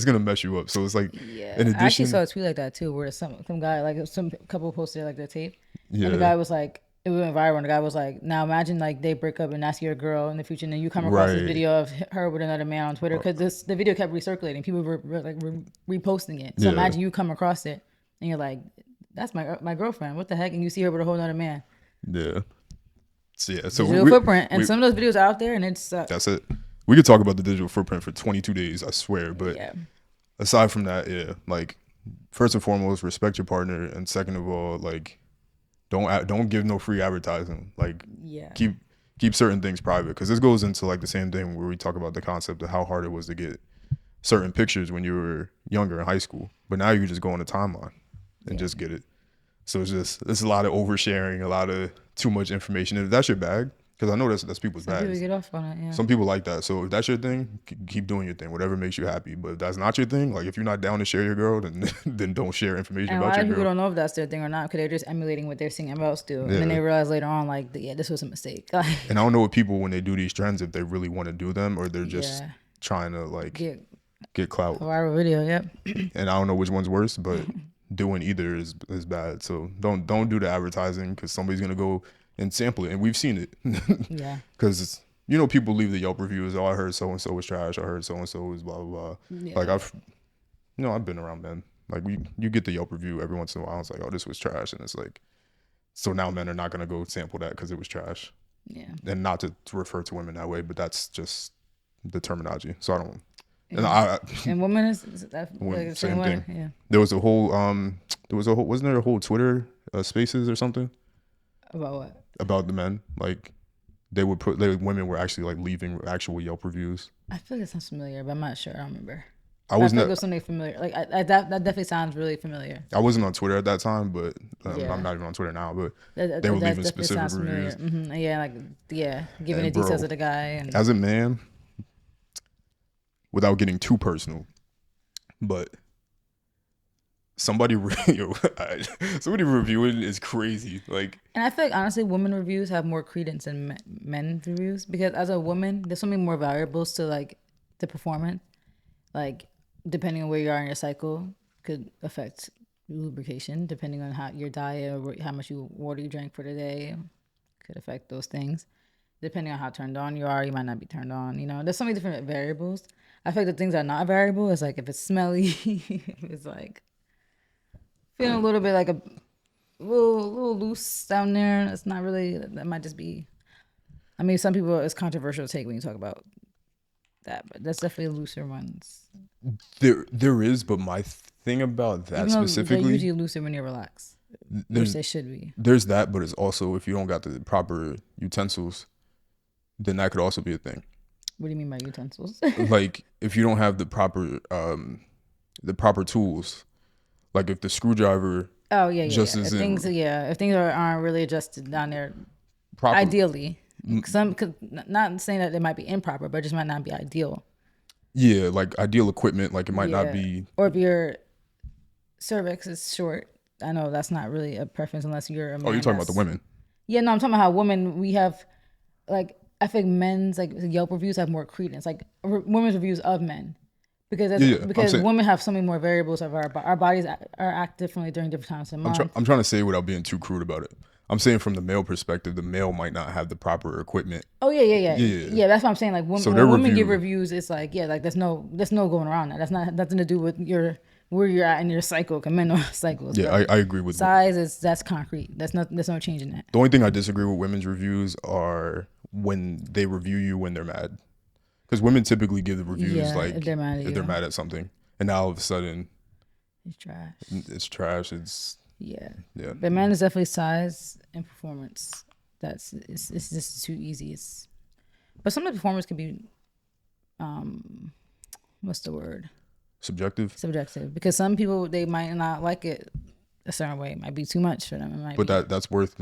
gonna mess you up. So it's like, Yeah. in I actually addition, saw a tweet like that too, where some guy, like some couple posted like their tape, and the yeah, guy was like, it went viral, and the guy was like, now imagine like they break up and that's your girl in the future, and then you come across this right, video of her with another man on Twitter, because the video kept recirculating, people were like reposting it. So yeah, imagine you come across it, and you're like, that's my girlfriend. What the heck? And you see her with a whole other man. yeah. So yeah, so Digital footprint, and some of those videos are out there, and it's that's it. We could talk about the digital footprint for 22 days, I swear. But yeah, aside from that, yeah, like first and foremost, respect your partner, and second of all, like don't give no free advertising. Like yeah, keep certain things private, because this goes into like the same thing where we talk about the concept of how hard it was to get certain pictures when you were younger in high school, but now you just go on the timeline and just get it. So it's a lot of oversharing, a lot of too much information. If that's your bag, because I know that's people's some people bags. get off on it. Yeah, Some people like that. So if that's your thing, keep doing your thing, whatever makes you happy. But if that's not your thing, like if you're not down to share your girl, then then don't share information and a about lot your of people girl. don't know if that's their thing or not, because they're just emulating what they're seeing everybody else do, and then Yeah. they realize later on, like, yeah, this was a mistake. And I don't know what people, when they do these trends, if they really want to do them or they're just Yeah. trying to like Get get clout. a viral video. Yep. And I don't know which one's worse, but doing either is bad. So don't do the advertising, because somebody's gonna go and sample it, and we've seen it. Yeah. Because people leave the Yelp reviews. Oh, I heard so and so was trash. I heard so and so was blah blah blah. Yeah. Like I've been around men. Like you get the Yelp review every once in a while. It's like, oh, this was trash, and it's like, so now men are not gonna go sample that because it was trash. Yeah. And not to refer to women that way, but that's just the terminology. So I don't. And Yeah. And women is that Women, like the same same way. thing. Yeah. there was a whole wasn't there a whole Twitter spaces or something About what? about the men, like they would women were actually like leaving actual Yelp reviews. I feel like it sounds familiar, but I'm not sure. I don't remember. I I was feel like it not was something familiar. Like that definitely sounds really familiar. I wasn't on Twitter at that time, but Yeah. I'm not even on Twitter now. But That they were that leaving definitely specific sounds familiar. reviews. Yeah, like giving And the details bro, of the guy and as a man, without getting too personal, but somebody somebody reviewing is crazy. Like, And I feel like honestly, women reviews have more credence than men reviews, because as a woman, there's so many more variables to like the performance. Like depending on where you are in your cycle, could affect lubrication. Depending on how your diet or how much water you drank for the day, could affect those things. Depending on how turned on you are, you might not be turned on. You know, there's so many different variables. I feel like the things that are not variable is like if it's smelly, if it's like feeling a little bit like a little loose down there. It's not really. That might just be. I mean, some people it's controversial to take when you talk about that, but that's definitely looser ones. there is, but my thing about that Even though they're specifically, usually looser when you relax, which there's they should be. there's that, but it's also, if you don't got the proper utensils, then that could also be a thing. What do you mean by utensils? Like if you don't have the proper tools, like if the screwdriver Oh yeah, yeah. just Yeah. If isn't things aren't really adjusted down there, proper. ideally, not saying that they might be improper, but it just might not be ideal. Yeah, like ideal equipment, like it might not Yeah. be. Or if your cervix is short, I know that's not really a preference unless you're a man. Oh, you're talking about the women. Yeah, no, I'm talking about how women, we have, like, I think men's, like, Yelp reviews have more credence, like, women's reviews of men. Because saying- women have so many more variables of our bodies are act differently during different times of the month. I'm trying to say without being too crude about it. I'm saying from the male perspective, the male might not have the proper equipment. Oh yeah. Yeah. Yeah, that's what I'm saying. Like So when their women review- give reviews, it's like, yeah, like there's no going around that. That's not nothing to do with where you're at in your cycle, men cycles. Yeah, I agree with size that's concrete. There's no change in that. The only thing I disagree with women's reviews are when they review you when they're mad, because women typically give the reviews like if they're mad at if they're you. mad at something, and now all of a sudden It's trash. it's trash. It's Yeah. yeah. But man is definitely size and performance. It's just too easy. But some of the performance can be what's the word? Subjective. Subjective. Because some people they might not like it a certain way. It might be too much for them. It might But be, that's worth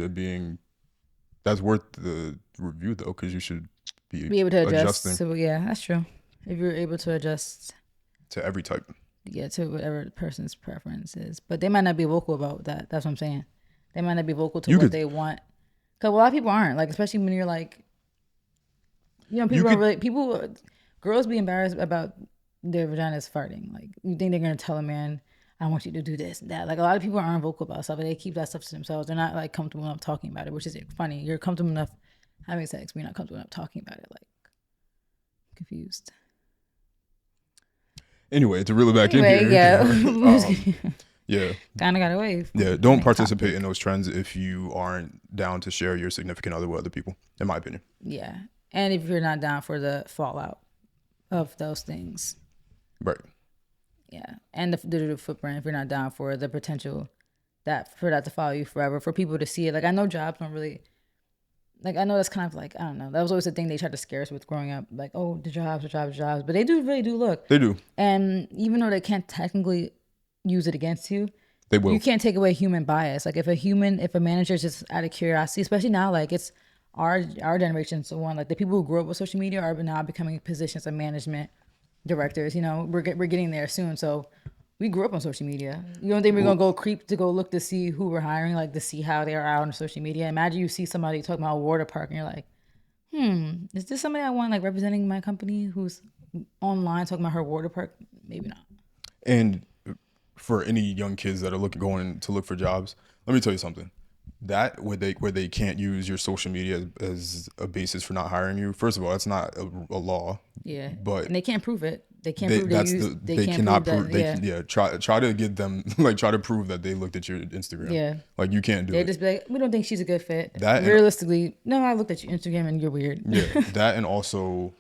that's worth the review though, because you should be able to adjust. adjusting So yeah, that's true. If you're able to adjust to every type. to whatever the person's preference is. But they might not be vocal about that. That's what I'm saying. They might not be vocal to You what could they want. Because a lot of people aren't. Like, especially when you're like, you people are could really, girls be embarrassed about their vaginas farting. Like, you think they're going to tell a man, I want you to do this and that. Like, a lot of people aren't vocal about stuff, but they keep that stuff to themselves. They're not, like, comfortable enough talking about it, which is funny. You're comfortable enough having sex, but you're not comfortable enough talking about it. Like, confused. anyway to reel it back in Anyway, here. yeah. Yeah. Kind of got away. Yeah, don't participate in those trends if you aren't down to share your significant other with other people, in my opinion. Yeah. And if you're not down for the fallout of those things. Right. Yeah. And the digital footprint, if you're not down for the potential for that to follow you forever, for people to see it. Like, I know jobs don't really, like, I know that's kind of like, I don't know. That was always the thing they tried to scare us with growing up. Like, oh, the jobs. But they really do look. They do. And even though they can't technically use it against you, they will. You can't take away human bias. Like, if a manager is just out of curiosity, especially now, like, it's our generation's the one, like, the people who grew up with social media are now becoming positions of management directors. We're getting there soon. So we grew up on social media. You don't think we're gonna go creep to go look to see who we're hiring, like, to see how they are out on social media? Imagine you see somebody talking about a water park and you're like, is this somebody I want, like, representing my company who's online talking about her water park? Maybe not. And for any young kids that are going to look for jobs, let me tell you something. That where they can't use your social media as a basis for not hiring you. First of all, that's not a law. Yeah, but and they can't prove it. They can't prove they cannot prove that. Yeah, try to get them try to prove that they looked at your Instagram. Yeah, like you can't do it. They just be like, we don't think she's a good fit. That realistically, no, I looked at your Instagram and you're weird. Yeah, that and also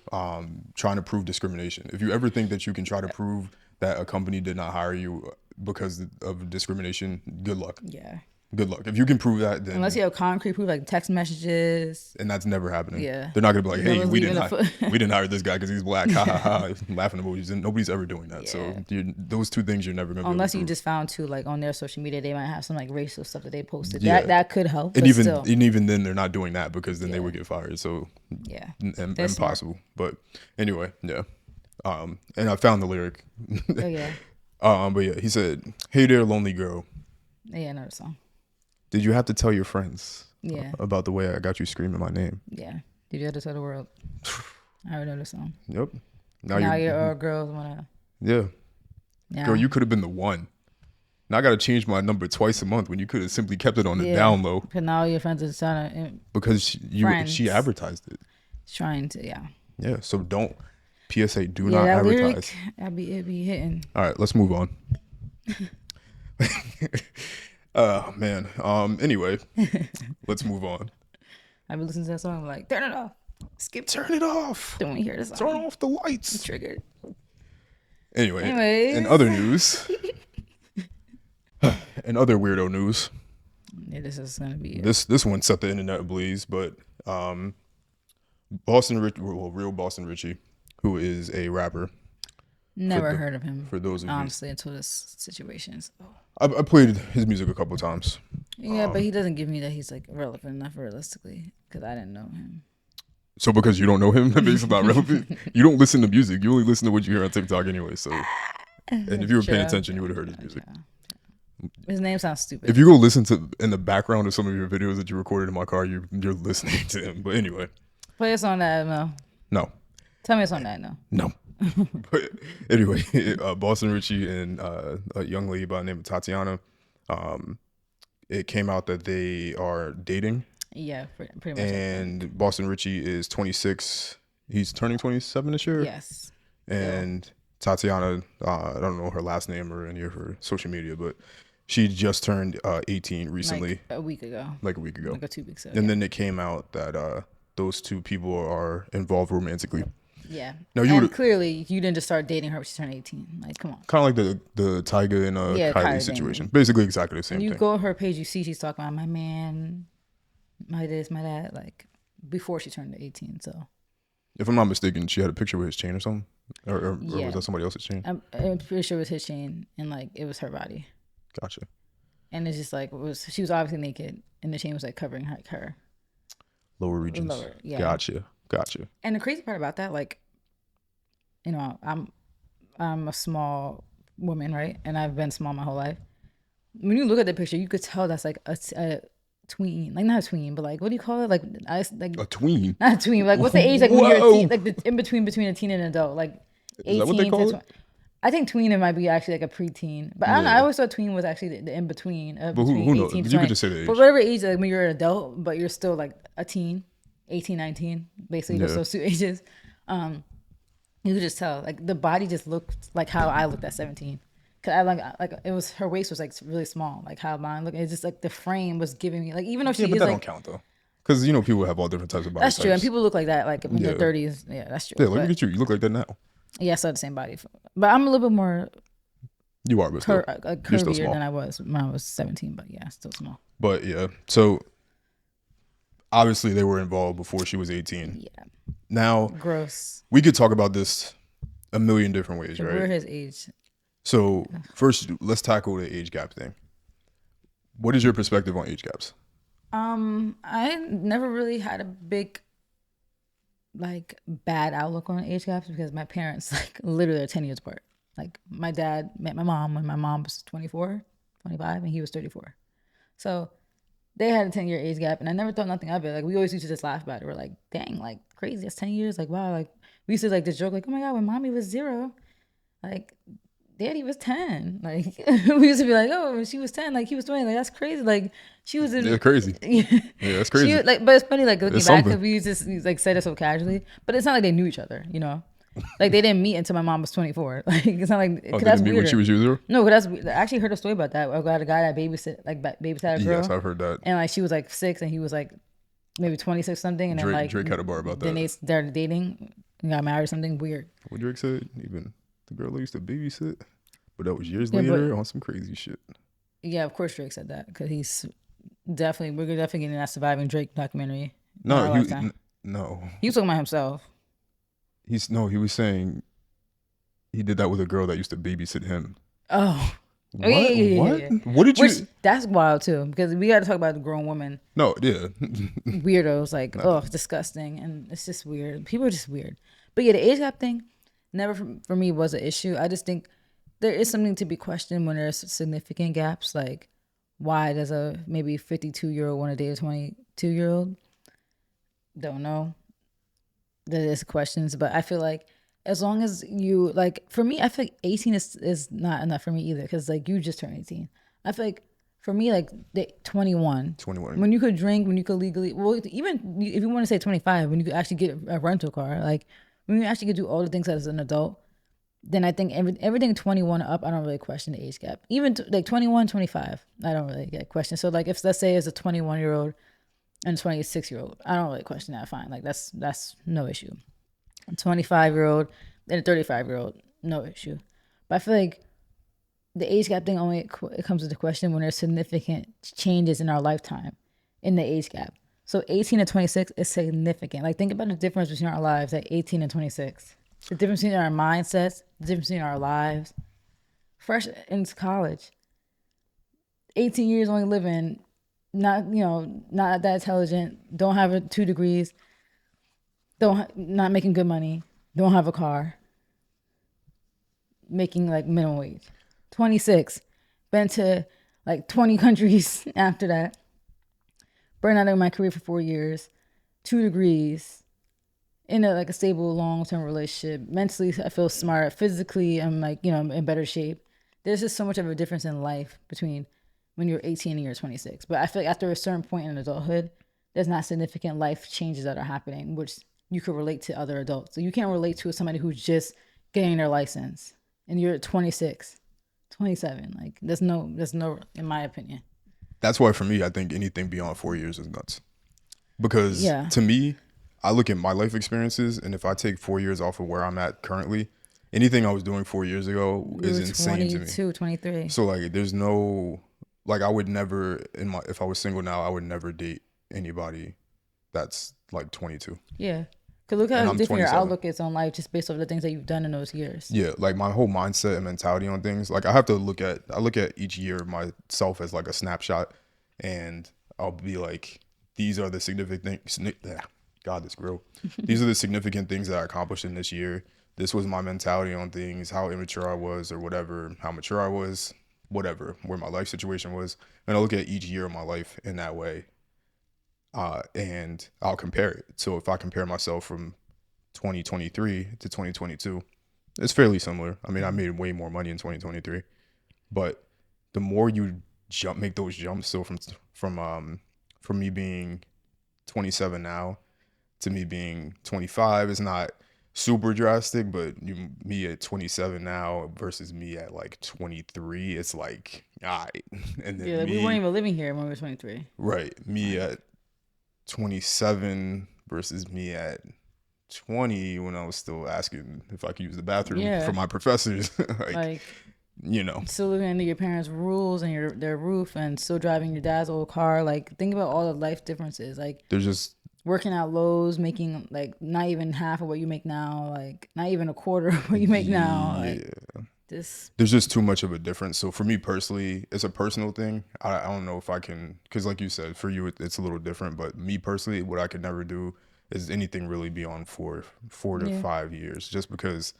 trying to prove discrimination. If you ever think that you can try to prove that a company did not hire you because of discrimination, good luck. Yeah. Good luck. If you can prove that, then unless you have concrete proof, like text messages, and that's never happening. Yeah, they're not gonna be like, "Hey, we didn't hire this guy because he's black." Ha ha ha! Laughing emojis, and nobody's ever doing that. Yeah. So those two things you're never gonna. Unless you just found too, like, on their social media, they might have some, like, racial stuff that they posted. Yeah. That could help. And even then, they're not doing that because then they would get fired. So yeah, impossible. Smart. But anyway, yeah. And I found the lyric. Oh yeah. But yeah, he said, "Hey there, lonely girl." Yeah, I know the song. Did you have to tell your friends about the way I got you screaming my name? Yeah. Did you have to tell the world? I already know the song. Yep. Now your girls wanna. Yeah. Girl, you could have been the one. Now I got to change my number twice a month when you could have simply kept it on the down low. But now your friends are trying to. Because she advertised it. Trying to, yeah. Yeah. So don't. PSA, do not advertise. It'd be hitting. All right, let's move on. Oh man. Anyway, let's move on. I've been listening to that song. I'm like, turn it off. Turn it off. Don't want to hear this song. Turn off the lights. I'm triggered. Anyway, in other news, in other weirdo news. Yeah, this is gonna be this one set the internet ablaze, but real Boston Richie, who is a rapper. Never heard of him. For those of honestly, until this situation. So. I played his music a couple of times. Yeah, but he doesn't give me that he's, like, relevant enough realistically, because I didn't know him. So because you don't know him, that makes him not relevant. You don't listen to music. You only listen to what you hear on TikTok anyway. So, and if you were paying attention, you would have heard his music. His name sounds stupid. If you go listen to in the background of some of your videos that you recorded in my car, you're listening to him. But anyway, play us on that, Mel. No. Tell me it's on that, no. No. But anyway, Boston Richie and a young lady by the name of Tatiana, it came out that they are dating. Yeah, pretty much. And Boston Richie is 26. He's turning 27 this year. Yes. And Tatiana, I don't know her last name or any of her social media, but she just turned 18 recently. Like a week ago. Like 2 weeks ago. And then it came out that those two people are involved romantically. Yeah. No, clearly you didn't just start dating her when she turned 18. Like, come on. Kind of like the Tyga and Kylie situation. Thing. Basically exactly the same thing. You go on her page, you see she's talking about my man, my this, my that, like, before she turned 18. So, if I'm not mistaken, she had a picture with his chain or something, or was that somebody else's chain? I'm pretty sure it was his chain, and, like, it was her body. Gotcha. And it's just like she was obviously naked, and the chain was, like, covering her lower regions. Yeah. Gotcha. And the crazy part about that, like, you know, I'm a small woman, right? And I've been small my whole life. when you look at the picture, you could tell that's like a tween, like not a tween, but like what do you call it? Like like A tween. not a tween. Like what's the age like when you're a Whoa. teen, like the in between a teen and an adult, like Is that what they 18 to call it? 20. I think tween it might be actually like a preteen, but I don't know. I Yeah. always thought tween was actually the in between, But between who knows? 18 to You could 20. just say the But age. whatever age, like when you're an adult, but you're still like a teen, 18, 19, basically Yeah. those two ages. You could just tell, like the body just looked like how I looked at 17. Cause I like it was her waist was like really small, like how mine looked. It's just like the frame was giving me like even though she Yeah, but is that like don't count though. Because you know people have all different types of body that's true, and types. people look like that like in their Yeah. 30s. Yeah, that's true. Yeah, like, But look at you. You look like that now. yeah, I still have the same body, but I'm a little bit more You are, but still, you're still curvier small. than I was when I was 17. But yeah, still small. But yeah, so obviously they were involved before she was 18. Yeah, Now gross. we could talk about this a million different ways, We're right? his age. So first, let's tackle the age gap thing. What is your perspective on age gaps? I never really had a big like bad outlook on age gaps because my parents like literally are 10 years apart. Like my dad met my mom when my mom was 24, 25, and he was 34. So they had a 10-year age gap, and I never thought nothing of it. Like we always used to just laugh about it. We're like, dang, like crazy. That's 10 years. Like wow. Like we used to like just joke like, oh my god, when mommy was 0, like daddy was 10. Like we used to be like, oh, when she was 10, like he was 20. Like that's crazy. Like she was in. Yeah, crazy. Yeah, that's crazy. She, like, but it's funny, like looking It's back, something. because we just like said it so casually. But it's not like they knew each other, you know. Like they didn't meet until my mom was 24. Like it's not like Oh, cause they that's didn't meet when weird. she was 0? No, cause I actually heard a story about that. I got a guy that babysat a girl, Yes, I've heard that. and like she was like 6, and he was like maybe 26 something, and then like Drake had a bar about then that. they started dating, and got married or something weird. What Drake said, even the girl that used to babysit, but that was years Yeah, but- later on some crazy shit. Yeah, of course Drake said that because we're definitely getting that Surviving Drake documentary. in No, our lifetime. no. He was talking about himself. He was saying he did that with a girl that used to babysit him. Oh. What? yeah. What? What did you? Which that's wild too, because we got to talk about the grown women No, yeah. weirdos. Like, oh, disgusting, and it's just weird. People are just weird. But yeah, the age gap thing never for me was an issue. I just think there is something to be questioned when there's significant gaps. Like, why does a maybe 52-year-old want to date a 22-year-old? Don't know. There is questions, but I feel like as long as you like, for me, I feel like 18 is not enough for me either, because like you just turned 18. I feel like for me, like 21, 21. when you could drink, when you could legally, well, even if you want to say 25, when you could actually get a rental car, like when you actually could do all the things as an adult, then I think everything 21 up, I don't really question the age gap. Even like 21, 25, I don't really get questioned. So like if let's say it's a 21-year-old and a 26-year-old, I don't really question that. Fine, like that's no issue. A 25-year-old and a 35-year-old, no issue. But I feel like the age gap thing only it comes into question when there's significant changes in our lifetime in the age gap. So 18 to 26 is significant. Like think about the difference between our lives at 18 and 26. The difference between our mindsets, the difference between our lives. Fresh into college, 18 years only living, not not that intelligent, don't have 2 degrees, not making good money, don't have a car, making like minimum wage. 26, been to like 20 countries after that, burned out of my career for 4 years, 2 degrees, in a stable long-term relationship. Mentally, I feel smart. Physically, I'm like, in better shape. There's just so much of a difference in life between when you're 18 and you're 26. But I feel like after a certain point in adulthood, there's not significant life changes that are happening, which you could relate to other adults. So you can't relate to somebody who's just getting their license and you're 26, 27. Like there's no, in my opinion. That's why for me, I think anything beyond 4 years is nuts. Because Yeah. to me, I look at my life experiences, and if I take 4 years off of where I'm at currently, anything I was doing 4 years ago is insane to me. 22, 23. So like, there's no, like, I would never if I was single now, I would never date anybody that's like 22. Yeah. Because look And how I'm different your 27. outlook is on life just based off the things that you've done in those years. Yeah, like my whole mindset and mentality on things. Like I look at each year of myself as like a snapshot, and I'll be like, these are the significant things. God, this grill. These are the significant things that I accomplished in this year. This was my mentality on things, how immature I was or whatever, how mature I was. whatever, where my life situation was, and I look at each year of my life in that way, and I'll compare it. So if I compare myself from 2023 to 2022, it's fairly similar. I mean, I made way more money in 2023, but the more you make those jumps, so from me being 27 now to me being 25 is not super drastic, but me at 27 now versus me at like 23, it's like, all right. And Yeah, then like we weren't me, even living here when we were 23. right, me Like, at 27 versus me at 20 when I was still asking if I could use the bathroom yeah, from my professors. Like, like you know, still living under your parents' rules and their roof, and still driving your dad's old car. Like, think about all the life differences. Like there's just, working at Lowe's, making like not even half of what you make now, like not even a quarter of what you make now. Like yeah, this, there's just too much of a difference. So for me personally, it's a personal thing. I don't know if I can, because like you said, for you it's a little different. But me personally, what I could never do is anything really beyond four to yeah, 5 years, just because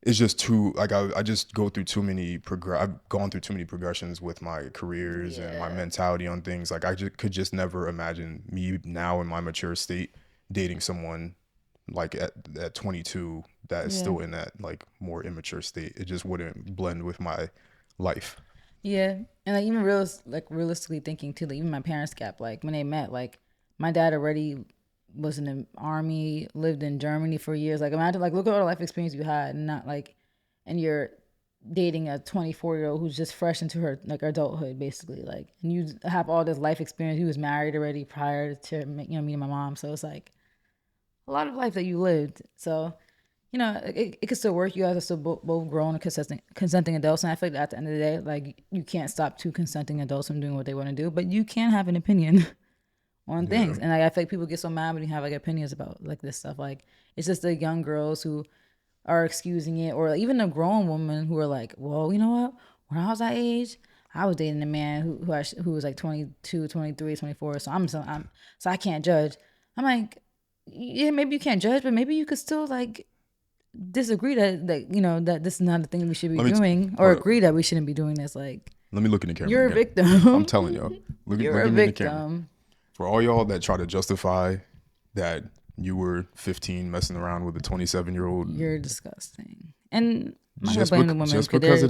it's just too like I just go through too many I've gone through too many progressions with my careers and my yeah, mentality on things. Like I could just never imagine me now in my mature state dating someone like at 22 that is yeah. still in that like more immature state. It just wouldn't blend with my life. Yeah, and like even realistically thinking too, like even my parents' gap, like when they met, like my dad already was in the army, lived in Germany for years. Like imagine, like look at all the life experience you had, and not like, and you're dating a 24-year-old who's just fresh into her like adulthood, basically. Like, and you have all this life experience. He was married already prior to meeting my mom, so it's like a lot of life that you lived. So it could still work. You guys are still both grown and consenting adults. And I feel like at the end of the day, like you can't stop two consenting adults from doing what they want to do, but you can have an opinion on Yeah. things. And like, I feel like people get so mad when you have like opinions about like this stuff. Like it's just the young girls who are excusing it, or even the grown women who are like, well, you know what? When I was that age, I was dating a man who was like 22, 23, 24. So I can't judge. I'm like, yeah, maybe you can't judge, but maybe you could still like disagree that this is not a thing we should be Let me doing, or hold up. agree that we shouldn't be doing this. Like Let me look in the camera you're a again. I'm victim. telling y'all. You're Look a at me in the camera. victim. For all y'all that try to justify that you were 15 messing around with a 27-year-old, You're disgusting. And I'm not gonna just blame the women just because because it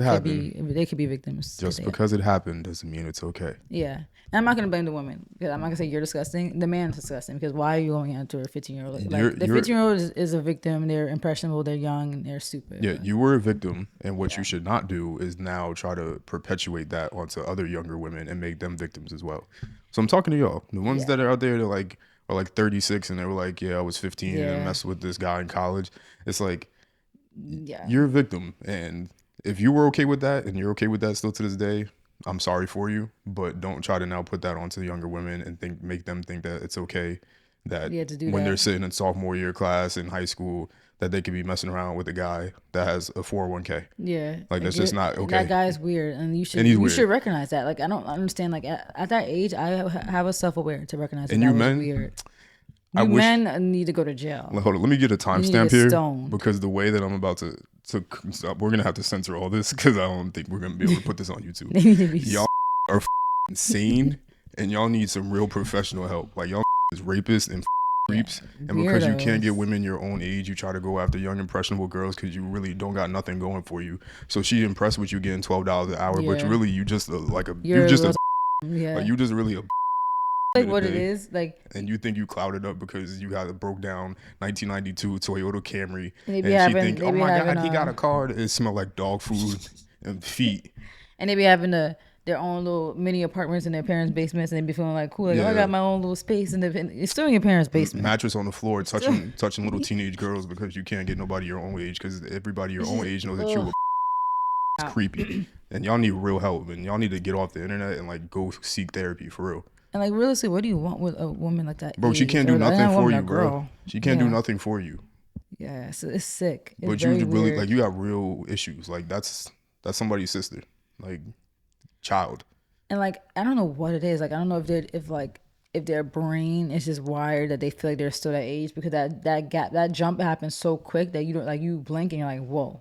they could be victims. just because it happened doesn't mean it's okay. Yeah. And I'm not gonna blame the woman because I'm not gonna say you're disgusting. The man's disgusting because why are you going after a 15-year-old? Like the 15-year-old is a victim. They're impressionable. They're young and they're stupid. Yeah, But, you were a victim, and what yeah. you should not do is now try to perpetuate that onto other younger women and make them victims as well. So I'm talking to y'all, the ones Yeah. that are out there that are like 36 and they were like, yeah, I was 15 and Yeah. messed with this guy in college. It's like Yeah. you're a victim, and if you were okay with that and you're okay with that still to this day, I'm sorry for you, but don't try to now put that onto the younger women and make them think that it's okay that Yeah, to do when they're that. sitting in sophomore year class in high school that they could be messing around with a guy that has a 401k. Yeah, Like that's just not and that okay. guy's weird, and And he's you weird. should recognize that. Like I don't understand. Like at that age, have a self aware to recognize that And you that was men, weird. I You wish. men need to go to jail. Hold on, let me get a You need to timestamp get here stoned. because the way that I'm about to stop, we're gonna have to censor all this because I don't think we're gonna be able to put this on YouTube. They need to be. Y'all are insane, and y'all need some real professional help. Like y'all is rapists and creeps, and because you can't get Weirdos. women your own age, you try to go after young impressionable girls because you really don't got nothing going for you. So she impressed with you getting $12 an hour, but Yeah. really you just like a You're you just a yeah. like you just really a Like what it is, like and you think you clouded up because you got a broke down 1992 Toyota Camry, they and be she having, think, they oh be my having, god, he got a car that smell like dog food and feet. and they be having their own little mini apartments in their parents' basements, and they be feeling like cool, like oh, I Yeah. got my own little space, and it's still in your parents' basement. Mattress on the floor, touching little teenage girls because you can't get nobody your own age because everybody your own age knows that you were it's creepy, and y'all need real help, and y'all need to get off the internet and like go seek therapy for real. And like realistically, what do you want with a woman like that? Bro, she age? can't do Or, like, nothing not a for woman, you, a bro. girl. She can't do Yeah. nothing for you. Yeah, it's sick. It's But very you really weird. like you got real issues. Like that's somebody's sister, like child. And like I don't know what it is. Like I don't know if their brain is just wired that they feel like they're still that age, because that jump happens so quick that you don't, like, you blink and you're like, whoa.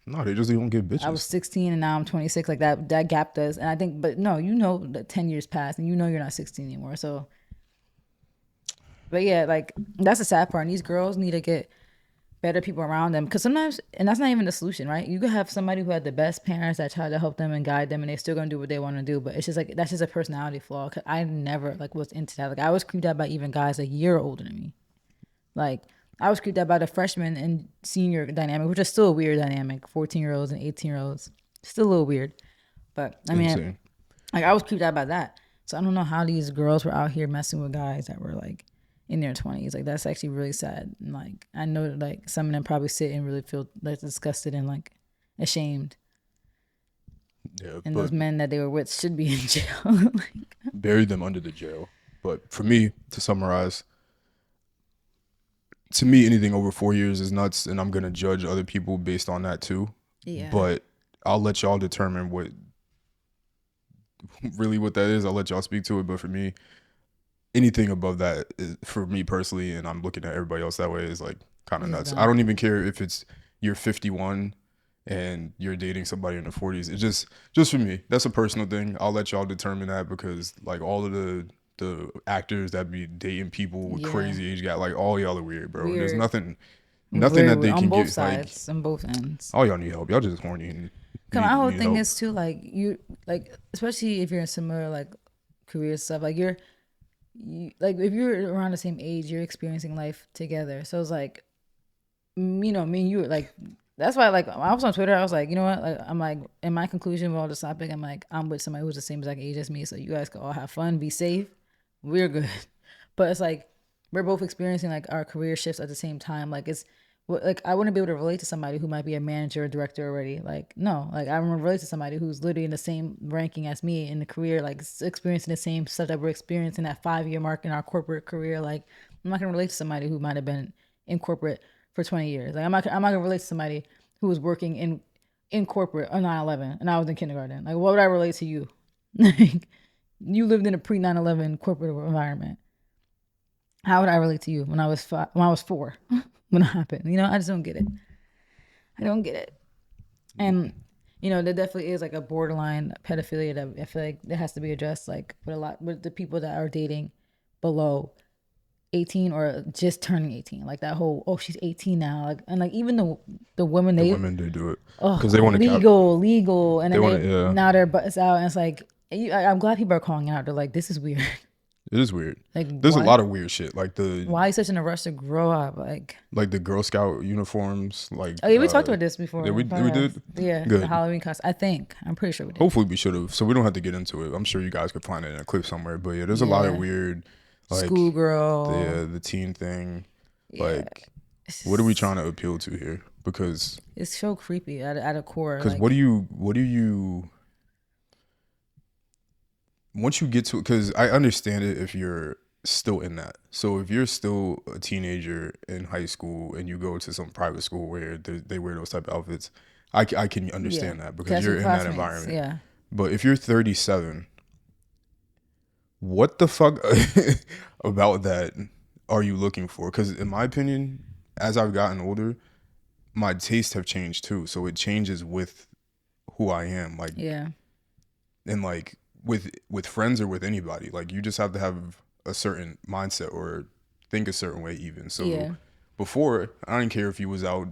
No, they just don't get I was bitches. 16 and now I'm 26. Like that gap does. And I think, but no, you know that 10 years passed and you know you're not 16 anymore. So, but yeah, like that's the sad part. And these girls need to get better people around them because sometimes, and that's not even the solution, right? You could have somebody who had the best parents that tried to help them and guide them, and they're still gonna do what they want to do. But it's just like that's just a personality flaw. 'Cause I never like was into that. Like I was creeped out by even guys a year older than me. Like I was creeped out by the freshman and senior dynamic, which is still a weird dynamic. 14-year-olds and 18-year-olds, still a little weird. But I mean, Insane. like I was creeped out by that. So I don't know how these girls were out here messing with guys that were like in their 20s. Like that's actually really sad. And like I know that, like some of them probably sit and really feel like disgusted and like ashamed. Yeah, And but those men that they were with should be in jail. Like, bury them under the jail. But for me, to summarize, to me, anything over 4 years is nuts, and I'm gonna judge other people based on that too. yeah. But I'll let y'all determine what really what that is. I'll let y'all speak to it. But for me, anything above that, is, for me personally, and I'm looking at everybody else that way, is like kind of It's nuts. I dumb. don't even care if it's you're 51 and you're dating somebody in the 40s. It's just for me. That's a personal thing. I'll let y'all determine that because like all of the actors that be dating people with Yeah. crazy age gap, like all y'all are weird, bro. There's Weird. nothing Very that they weird. On can both get. Like sides, on both ends. all y'all need help. Y'all just horny and Cause my whole need thing help. is too like you like especially if you're in similar like career stuff like like if you're around the same age you're experiencing life together so it's like you know me and you like that's why like I was on Twitter I was like you know what like I'm like in my conclusion with all this topic I'm like I'm with somebody who's the same exact age as me so you guys can all have fun be safe we're good but it's like we're both experiencing like our career shifts at the same time like it's like I wouldn't be able to relate to somebody who might be a manager or director already. Like no, like I want to relate to somebody who's literally in the same ranking as me in the career, like experiencing the same stuff that we're experiencing that 5 year mark in our corporate career. Like I'm not gonna relate to somebody who might have been in corporate for 20 years. Like I'm not gonna relate to somebody who was working in corporate on 9/11 and I was in kindergarten. Like what would I relate to you? Like you lived in a pre 9/11 corporate environment. How would I relate to you when I was when I was 4 when it happened? You know, I just don't get it. I don't get it. And you know, there definitely is like a borderline pedophilia that I feel like that has to be addressed. Like with the people that are dating below 18 or just turning 18, like that whole oh she's 18 now, like and like even the women The they women they do it oh because they want to cap. legal, and They then want they to. Yeah, now their butts out, and it's like I'm glad people are calling out. They're like this is weird. it is weird. Like There's a what? lot of weird shit like Why are you such in a rush to grow up? like the Girl Scout uniforms. Like Oh yeah, we talked about this before. yeah, On the we podcast. did Yeah, the good. Halloween costume. I think I'm pretty sure we did. Hopefully we should have. So we don't have to get into it. I'm sure you guys could find it in a clip somewhere. But yeah, there's a lot of Yeah, weird like schoolgirl. the teen thing. Yeah, Like what are we trying to appeal to here? Because it's so creepy at a core. what Like do you once you get to it, because I understand it if you're still in that. So if you're still a teenager in high school and you go to some private school where they wear those type of outfits, I can yeah, understand that because that's you're your in that classmates. environment. Yeah, But if you're 37, what the fuck about that are you looking for? Because in my opinion, as I've gotten older, my tastes have changed too. So it changes with who I am. Like yeah, and like with friends or with anybody, like you just have to have a certain mindset or think a certain way even. So yeah, before, I didn't care if you was out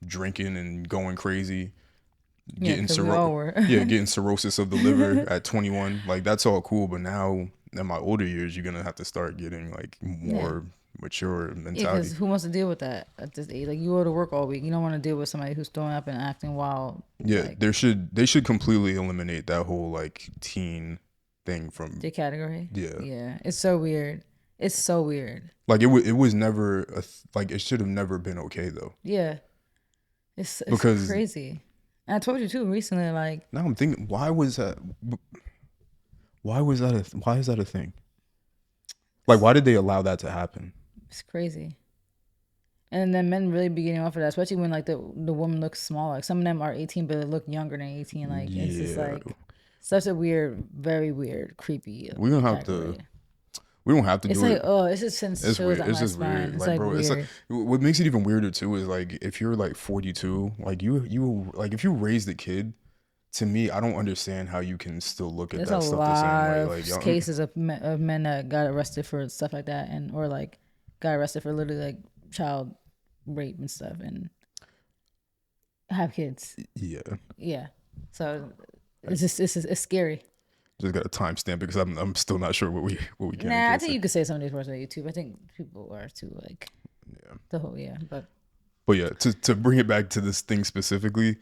drinking and going crazy, yeah. Because we all were. getting cirrhosis of the liver at 21. Like that's all cool, but now in my older years, you're gonna have to start getting like Yeah. more mature Yeah, mentality. because who wants to deal with that at this age? Like you go to work all week, you don't want to deal with somebody who's throwing up and acting wild. Yeah, Like they should completely eliminate that whole like teen thing from the category. yeah. Yeah, it's so weird. It's so weird. Like it was never like it should have never been okay though. Yeah, it's Because crazy. And I told you too recently. Like now I'm thinking, why is that a thing? Like, why did they allow that to happen? it's crazy. And then men really be getting off of that, especially when like the woman looks small. Like some of them are 18, but they look younger than 18. Like it's just Yeah, like such a weird, very weird, creepy we're gonna have to category. We don't have to It's do like, it. oh, it just sends It's chills weird. down It's my just spine. weird. It's Like, like bro, it's like weird. what makes it even weirder too is like if you're like 42, like you like if you raised a kid, to me, I don't understand how you can still look at There's a that stuff the same lot way. of Like, y'all, cases of men that got arrested for stuff like that, and or like got arrested for literally like child rape and stuff, and have kids. yeah, Yeah, so I it's scary. just got a timestamp because I'm still not sure what we can and Nah, I can't think say. you could say some of these words on YouTube. I think people are too like Yeah, the whole but but yeah, to bring it back to this thing specifically,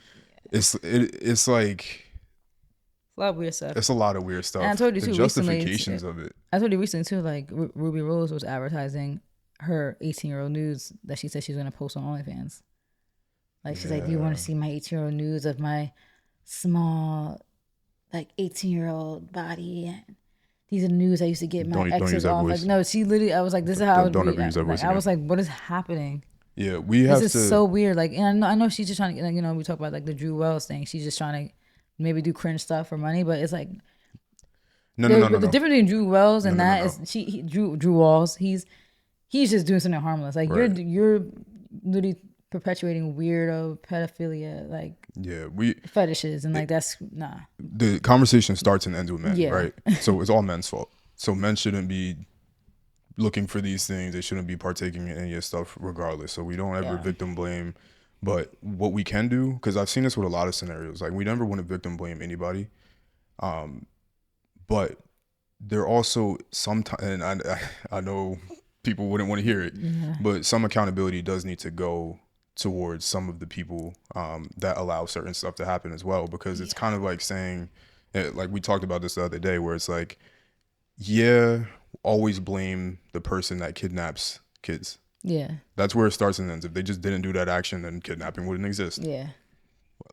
it's like a lot of weird stuff. it's a lot of weird And I stuff. told you The too recently. justifications of it. I told you recently too. Like Ruby Rose was advertising her 18-year-old nudes that she said she's gonna post on OnlyFans. Like she's like, "Do you want Yeah, to see my 18-year-old nudes of my small, like 18-year-old body?" And these are nudes I used to get my don't use exes that off. Like, voice. no, she literally. I was like, "This is how I would Don't be." ever use that Like, voice I was again. like, "What is happening?" Yeah, we This have is to. so weird. Like, and I know she's just trying to, like, we talk about like the Drew Wells thing. She's just trying to maybe do cringe stuff for money, but it's like No, no, no, no, the no, difference between Drew Wells no, and no, no, that no. is Drew Walls. He's just doing something harmless. Like Right. you're literally perpetuating weirdo pedophilia like Yeah, we fetishes and like that's nah. the conversation starts and ends with men, Yeah. right? So it's all men's fault. So men shouldn't be looking for these things. They shouldn't be partaking in any of this stuff regardless. So we don't ever Yeah. victim blame. But what we can do, because I've seen this with a lot of scenarios, like we never want to victim blame anybody. But there also sometimes, and I know people wouldn't want to hear it, Yeah. but some accountability does need to go towards some of the people that allow certain stuff to happen as well, because it's kind of like saying, like we talked about this the other day, where it's like, yeah, always blame the person that kidnaps kids. Yeah. That's where it starts and ends. If they just didn't do that action, then kidnapping wouldn't exist. Yeah.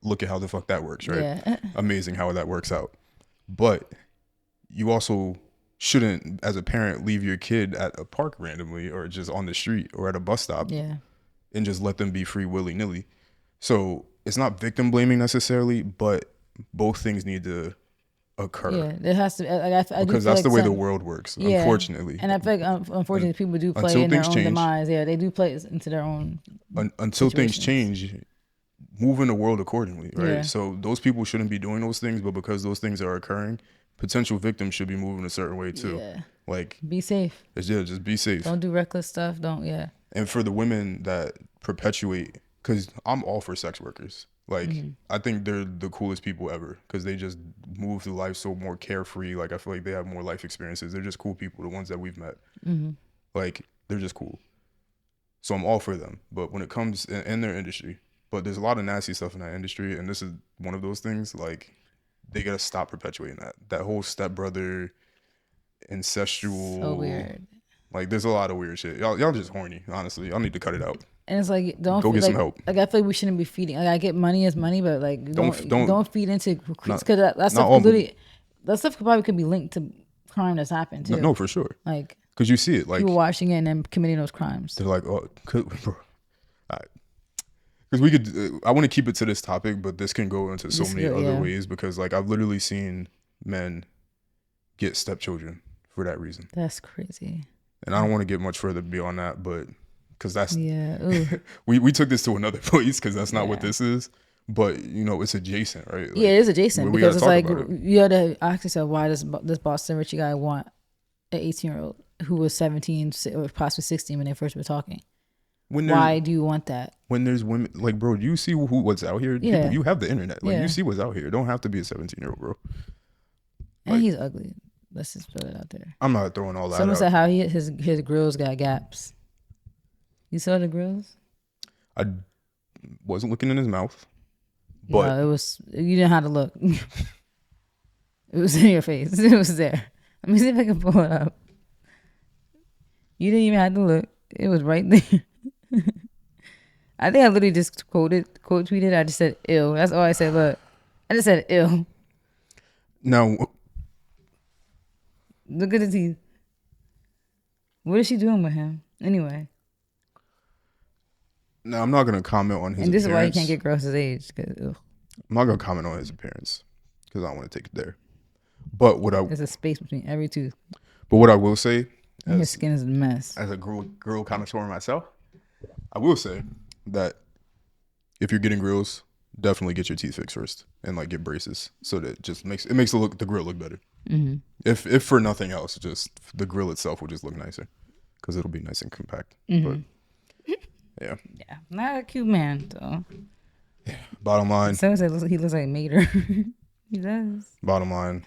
Look at how the fuck that works, right? Yeah. Amazing how that works out. But you also shouldn't, as a parent, leave your kid at a park randomly or just on the street or at a bus stop Yeah. and just let them be free willy-nilly. So it's not victim blaming necessarily, but both things need to occur. Yeah. There has to like, I do Because feel that's like the way the some- world works, yeah. unfortunately. And I feel like unfortunately people do play until in their things own change. demise. Yeah, they do play into their own Until things situations. change, move in the world accordingly, right? Yeah. So those people shouldn't be doing those things, but because those things are occurring, potential victims should be moving a certain way too. Yeah. Like, Be safe. just be safe. Don't do reckless stuff. Don't And for the women that perpetuate, because I'm all for sex workers. Like, I think they're the coolest people ever because they just move through life so more carefree. Like, I feel like they have more life experiences. They're just cool people, the ones that we've met. Like, they're just cool. So I'm all for them. But when it comes in their industry, but there's a lot of nasty stuff in that industry, and this is one of those things. Like, they gotta stop perpetuating that whole stepbrother incestual. so weird. Like, there's a lot of weird shit. Y'all just horny. Honestly, y'all need to cut it out. And it's like don't Go get like, some help. Like I feel like we shouldn't be feeding. Like I get money is money, but like Don't- don't feed into because that not stuff all- could literally that stuff could probably could be linked to crime that's happened too. No, for sure. Like Because you see it. Like, people watching it and then committing those crimes. they're like, oh, bro. Because we could, I want to keep it to this topic, but this can go into so This many could, other yeah. ways. Because like I've literally seen men get stepchildren for that reason, That's crazy. and I don't want to get much further beyond that, but because that's Yeah. Ooh. we took this to another place because that's not what Yeah. this is. But you know, it's adjacent, right? Like, Yeah, it is adjacent we because gotta it's talk like about it. you had to ask yourself why does this Boston Richie guy want an 18-year-old who was 17 or possibly 16 when they first were talking? when there's, Why do you want that? when there's women, like, bro, do you see what's out here? Yeah. People, you have the internet, like Yeah. you see what's out here. It don't have to be a 17-year-old, bro. And Like- he's ugly. Let's just put it out there. I'm not throwing all that Someone out. said how his grills got gaps. You saw the grills? I wasn't looking in his mouth, but No, it was you didn't have to look. It was in your face. It was there. Let me see if I can pull it up. You didn't even have to look. It was right there. I think I literally just quote tweeted. I just said ill. That's all I said. Look, I just said ill. now Look at the teeth. What is she doing with him anyway? I'm not gonna comment on his. And this is why he appearance. can't get girls his age. 'Cause, ugh, I'm not gonna comment on his appearance because I don't want to take it there. But what I there's a space between every tooth. but what I will say And his skin is a mess. As a grill connoisseur myself, I will say that if you're getting grills, definitely get your teeth fixed first and like get braces, so that just makes the grill look better. Mm-hmm. If for nothing else, just the grill itself will just look nicer because it'll be nice and compact. Mm-hmm. But yeah, Not a cute man though. bottom line, Someone said he looks like Mater. He does. bottom line,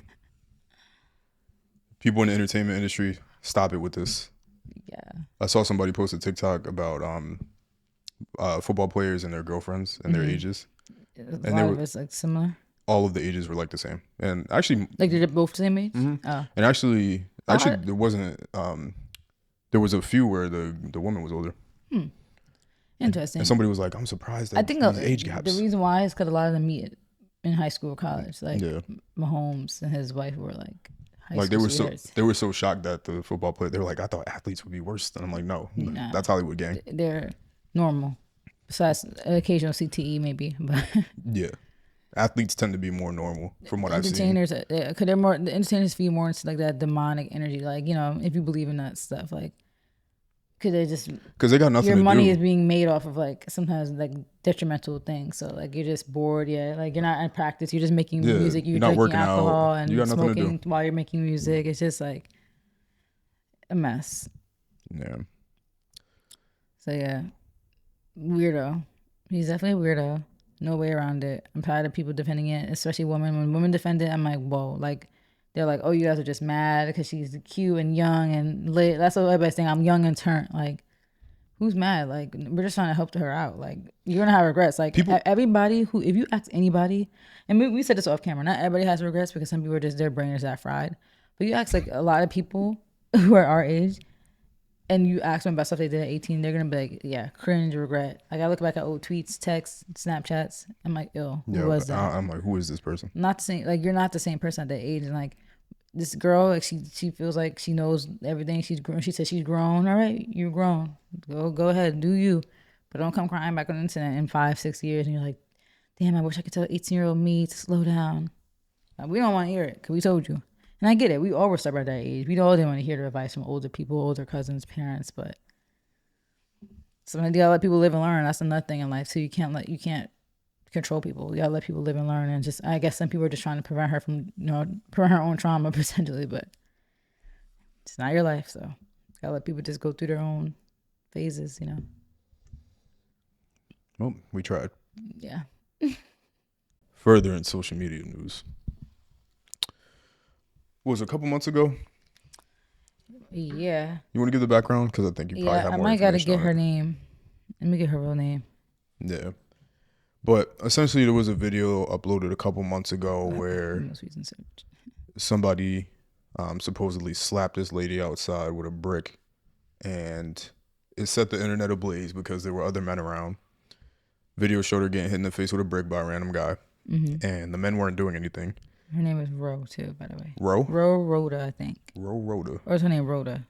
people in the entertainment industry, stop it with this. Yeah. I saw somebody post a TikTok about football players and their girlfriends and their ages. A lot of it's like similar. All of the ages were like the same, and actually, Like they're both the same age. and actually, there wasn't. There was a few where the woman was older. Interesting. And somebody was like, "I'm surprised at these age gaps." The reason why is because a lot of them meet in high school or college. Like Yeah. Mahomes and his wife were like high Like school they were so shocked that the football player. They were like, "I thought athletes would be worse." And I'm like, "No, Nah. that's Hollywood gang." They're normal. Besides occasional CTE maybe, but Yeah, athletes tend to be more normal from what I've seen. entertainers, cause they're more, the entertainers feed more into like that demonic energy. Like, you know, if you believe in that stuff, like, cause Because they got nothing your to money do. is being made off of like sometimes like detrimental things. So like you're just bored, like you're not in practice. You're just making music. You're not drinking working out. alcohol and You got nothing to do. smoking while you're making music. It's just like a mess. Yeah, So yeah, weirdo. He's definitely a weirdo. No way around it. I'm tired of people defending it, especially women. When women defend it, I'm like, whoa. Like, they're like, oh, you guys are just mad because she's cute and young and lit. That's what everybody's saying. I'm young and turned. Like, who's mad? Like, we're just trying to help her out. Like, you're gonna have regrets. Like, everybody who, if you ask anybody, and we said this off camera, not everybody has regrets because some people are just, their brain is that fried. But you ask like a lot of people who are our age, and you ask them about stuff they did at 18, they're gonna be like, yeah, cringe, regret. Like I look back at old tweets, texts, Snapchats, I'm like, who was that? I'm like, who is this person? Not the same. Like you're not the same person at that age. And like this girl, like she feels like she knows everything. She's grown. She said she's grown. All right, you're grown. Go ahead, do you. But don't come crying back on the internet in 5-6 years, and you're like, damn, I wish I could tell 18-year-old me to slow down. Like, we don't want to hear it because we told you. And I get it. We all were stubborn at that age. We all didn't want to hear the advice from older people, older cousins, parents. But sometimes you gotta let people live and learn. That's another thing in life. So you can't control people. You gotta let people live and learn. And just, I guess some people are just trying to prevent her from, prevent her own trauma potentially. But it's not your life. So you gotta let people just go through their own phases. Well, we tried. Yeah. Further in social media news. What was it, a couple months ago? Yeah. You want to give the background? Because I think you probably have more I might gotta information get on her it. name. Let me get her real name. Yeah. But essentially there was a video uploaded a couple months ago where Most recent search. somebody supposedly slapped this lady outside with a brick, and it set the internet ablaze because there were other men around. Video showed her getting hit in the face with a brick by a random guy, and the men weren't doing anything. Her name is Ro too, by the way. Ro Rhoda, I think. Rhoda. Or is her name Rhoda?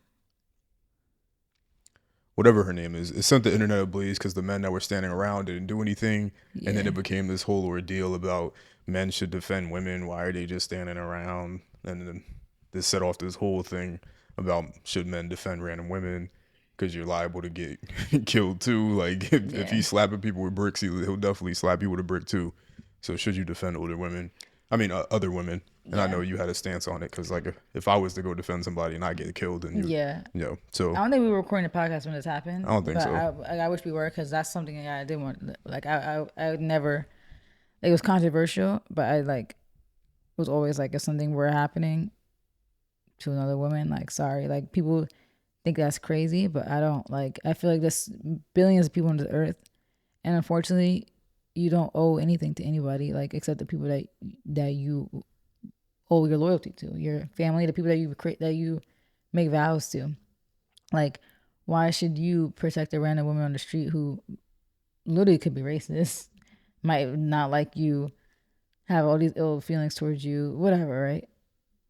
Whatever her name is, it sent the internet ablaze because the men that were standing around didn't do anything, and then it became this whole ordeal about men should defend women. Why are they just standing around? And then this set off this whole thing about should men defend random women because you're liable to get killed too. Like if he's slapping people with bricks, he'll definitely slap you with a brick too. So should you defend older women? I mean, other women. And I know you had a stance on it because, like, if I was to go defend somebody and I get killed, and so I don't think we were recording the podcast when this happened. I don't think so. I wish we were, because that's something that I didn't want. Like, I would never. Like, it was controversial, but I like was always like, if something were happening to another woman, like, sorry, like people think that's crazy, but I don't. Like, I feel like there's billions of people on the earth, and unfortunately, you don't owe anything to anybody, like, except the people that you owe your loyalty to, your family, the people that you make vows to. Like, why should you protect a random woman on the street who literally could be racist, might not like you, have all these ill feelings towards you, whatever, right?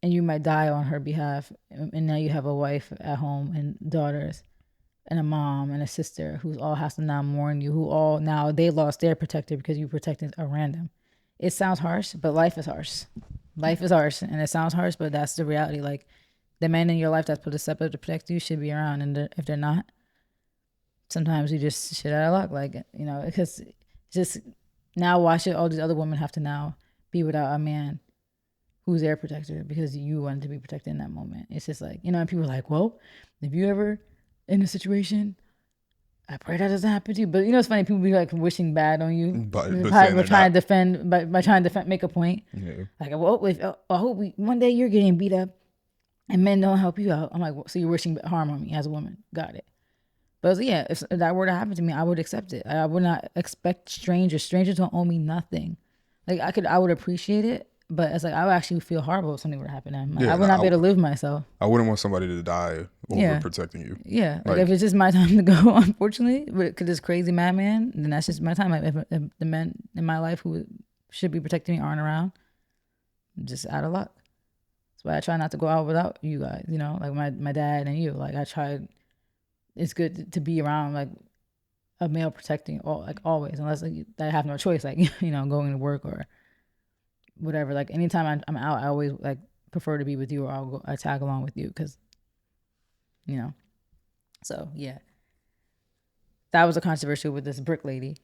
And you might die on her behalf, and now you have a wife at home and daughters and a mom and a sister who all has to now mourn you, who all now they lost their protector because you protected a random. It sounds harsh, but life is harsh. Life is harsh, and it sounds harsh, but that's the reality. Like, the men in your life that's put a step up to protect you should be around, and if they're not, sometimes you just shit out of luck, like, you know, because just now why should all these other women have to now be without a man who's their protector because you wanted to be protected in that moment? It's just like, you know, and people are like, well, if you ever in a situation, I pray that doesn't happen to you. But you know, it's funny, people be like wishing bad on you, but by trying to defend, by trying to defend, make a point. Yeah. Like, well, if I hope one day you're getting beat up and men don't help you out. I'm like, well, so you're wishing harm on me as a woman. Got it. But yeah, if that were to happen to me, I would accept it. I would not expect strangers. Strangers don't owe me nothing. Like, I would appreciate it, but it's like I would actually feel horrible if something were to happen to him. Like, I would not be able to live myself. I wouldn't want somebody to die over protecting you. Yeah, like if it's just my time to go, unfortunately, because this crazy madman, then that's just my time. Like, if the men in my life who should be protecting me aren't around, I'm just out of luck. That's why I try not to go out without you guys. You know, like my dad and you. Like, I tried. It's good to be around like a male protecting like always, unless like I have no choice, like, you know, going to work or whatever. Like, anytime I'm out, I always like prefer to be with you, or I tag along with you, because, you know. So yeah, that was a controversy with this brick lady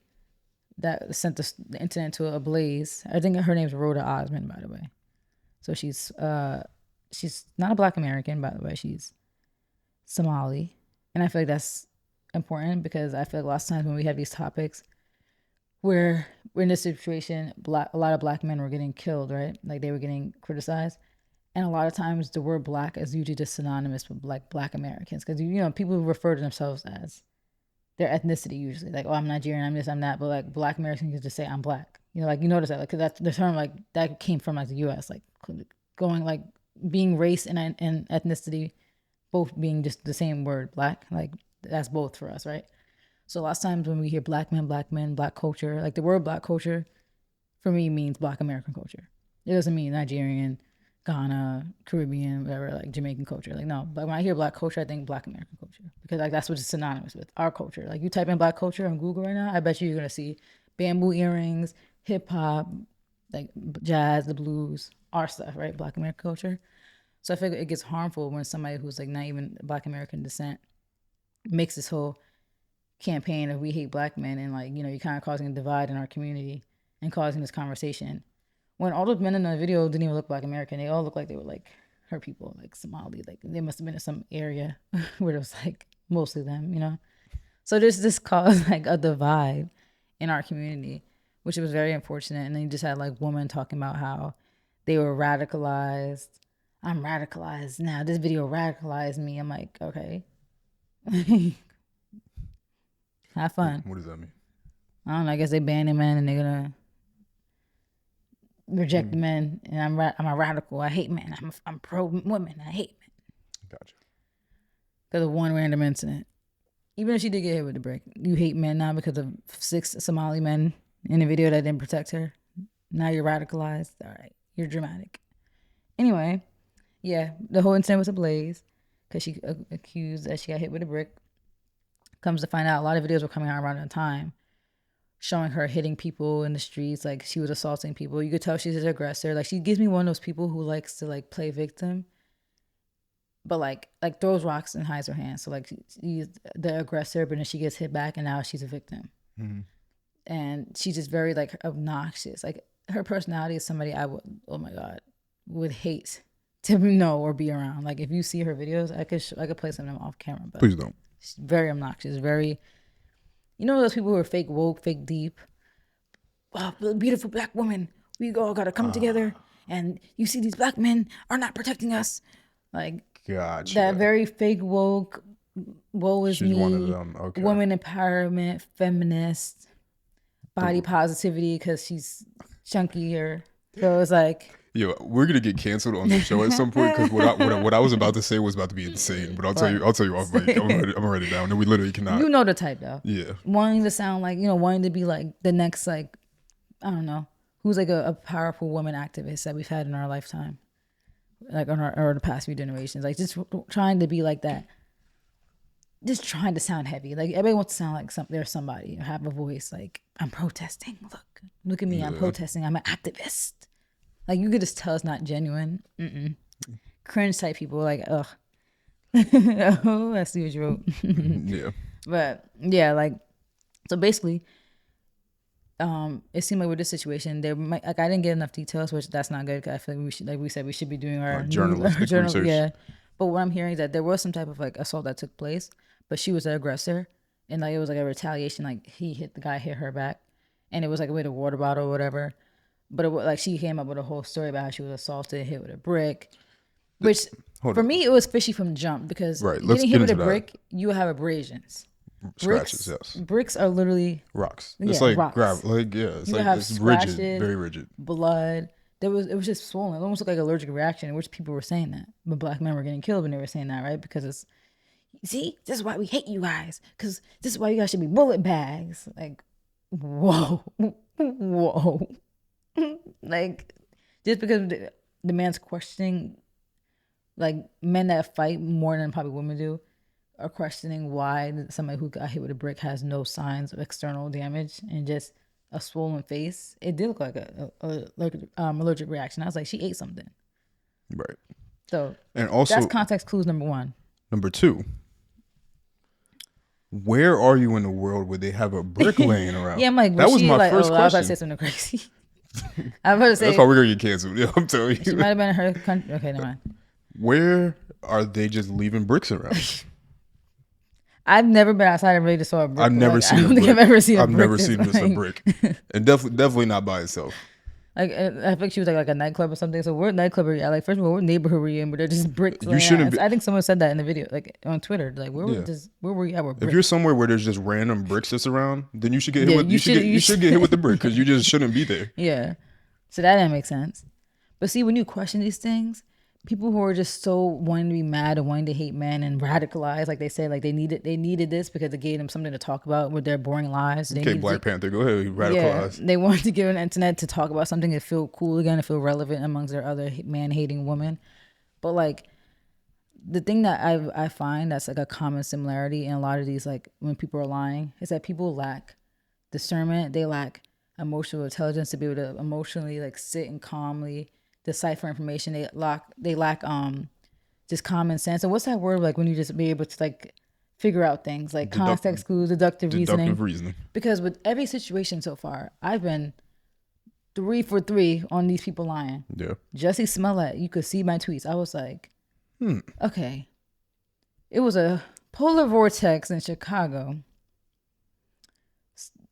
that sent the internet to a blaze. I think her name's Rhoda Osmond, by the way. So she's not a Black American, by the way. She's Somali. And I feel like that's important, because I feel like lots of times when we have these topics where we're in this situation, a lot of Black men were getting killed, right? Like, they were getting criticized. And a lot of times the word Black is usually just synonymous with like Black Americans, because, you know, people refer to themselves as their ethnicity usually. Like, oh, I'm Nigerian, I'm this, I'm that. But like Black Americans can just say I'm Black. You know, like, you notice that, like, because that's the term, like, that came from like the U.S., like going like being race and ethnicity both being just the same word, Black, like that's both for us, right? So lots of times when we hear Black men, Black culture, like the word Black culture for me means Black American culture. It doesn't mean Nigerian, Ghana, Caribbean, whatever, like Jamaican culture. Like, no, but when I hear Black culture, I think Black American culture, because like that's what it's synonymous with, our culture. Like, you type in Black culture on Google right now, I bet you're gonna see bamboo earrings, hip hop, like jazz, the blues, our stuff, right? Black American culture. So I feel like it gets harmful when somebody who's like not even Black American descent makes this whole campaign of we hate Black men, and like, you know, you're kind of causing a divide in our community and causing this conversation. When all those men in the video didn't even look Black American, they all looked like they were like her people, like Somali. Like, they must have been in some area where it was like mostly them, you know? So there's this cause like a divide in our community, which was very unfortunate. And then you just had like women talking about how they were radicalized. I'm radicalized now. This video radicalized me. I'm like, okay. Have fun. What does that mean? I don't know. I guess they banning men and they're gonna reject men. And I'm a radical. I hate men. I'm pro women. I hate men. Gotcha. Because of one random incident. Even if she did get hit with the brick, you hate men now because of 6 Somali men in a video that didn't protect her. Now you're radicalized. All right, you're dramatic. Anyway. Yeah, the whole incident was ablaze because she accused that she got hit with a brick. Comes to find out, a lot of videos were coming out around that time showing her hitting people in the streets, like she was assaulting people. You could tell she's an aggressor. Like, she gives me one of those people who likes to like play victim, but like throws rocks and hides her hands. So like, she's the aggressor, but then she gets hit back and now she's a victim. Mm-hmm. And she's just very like obnoxious. Like, her personality is somebody I would, oh my God, would hate to know or be around. Like, if you see her videos, I could play some of them off camera, but please don't. She's very obnoxious, very, you know, those people who are fake woke, fake deep. Oh, beautiful Black woman, we all gotta come together, and you see these Black men are not protecting us. Like, gotcha. That very fake woke, woe is She's me, one of them. Okay. Woman empowerment, feminist, body positivity because she's chunkier. So it's like, yeah, we're gonna get canceled on the show at some point, because what I was about to say was about to be insane. But I'll tell you off mic. I'm gonna write it down. And we literally cannot. You know the type though. Yeah. Wanting to sound like, you know, wanting to be like the next, like, I don't know, who's like a powerful woman activist that we've had in our lifetime, like or the past few generations. Like, just trying to be like that. Just trying to sound heavy. Like, everybody wants to sound like there's somebody, have a voice. Like, I'm protesting. Look at me. Yeah. I'm protesting. I'm an activist. Like, you could just tell it's not genuine. cringe type people. Like, ugh. Oh, I see what you wrote. Yeah. But yeah, like, so basically, it seemed like with this situation, there might, like, I didn't get enough details, which that's not good. 'Cause I feel like we should, like we said, we should be doing our journalistic research. Yeah. But what I'm hearing is that there was some type of like assault that took place, but she was the aggressor, and like it was like a retaliation. Like the guy hit her back, and it was like with a water bottle or whatever. But it was like she came up with a whole story about how she was assaulted, hit with a brick, which for me it was fishy from the jump because Right, let's getting hit get with a into that. brick, you have abrasions. Scratches, yes. Bricks are literally Rocks. Yeah, It's like rocks. gravel. Like, yeah, it's You like have it's rigid, scratches, very rigid. blood. It was just swollen. It almost looked like allergic reaction, which people were saying that. But black men were getting killed when they were saying that, right? Because it's see, this is why we hate you guys. Because this is why you guys should be bullet bags. Like, whoa, whoa. Like, just because the man's questioning, like men that fight more than probably women do, are questioning why somebody who got hit with a brick has no signs of external damage and just a swollen face. It did look like a allergic reaction. I was like, she ate something. Right. So And also, that's context clues number one. number two, where are you in the world where they have a brick laying around? Yeah, I'm like, that was my like, first I was about question. to say something crazy. I was about to say That's why we're gonna get canceled. Yeah, I'm telling she you. might have been in her country. Okay, never mind. Where are they just leaving bricks around? I've never been outside and really just saw a brick. I've never Like, seen. I don't think I've ever seen a I've brick. never that's seen just a like- brick, and definitely not by itself. Like I think she was like a nightclub or something. So what nightclub are you at? Like first of all, what neighborhood were you in? But they're just bricks. You shouldn't be- I think someone said that in the video, like on Twitter. Like where Yeah. where were you at? With If bricks? you're somewhere where there's just random bricks that's around, then you should get hit Yeah, with. you You should- should get hit with the brick because you just shouldn't be there. Yeah. So that didn't make sense. But see, when you question these things, people who are just so wanting to be mad and wanting to hate men and radicalize, like they say, like they needed this because it gave them something to talk about with their boring lives. They Okay, needed Black Panther, go ahead, Yeah, radicalize. they wanted to give an internet to talk about something to feel cool again, to feel relevant amongst their other man-hating women. But like the thing that I find that's like a common similarity in a lot of these, like when people are lying, is that people lack discernment. They lack emotional intelligence to be able to emotionally like sit and calmly decipher information. They lack just common sense. And what's that word like when you just be able to like figure out things like context clues, deductive reasoning? Because with every situation so far, I've been 3 for 3 on these people lying. Yeah. Jussie Smollett, you could see my tweets. I was like, okay. It was a polar vortex in Chicago.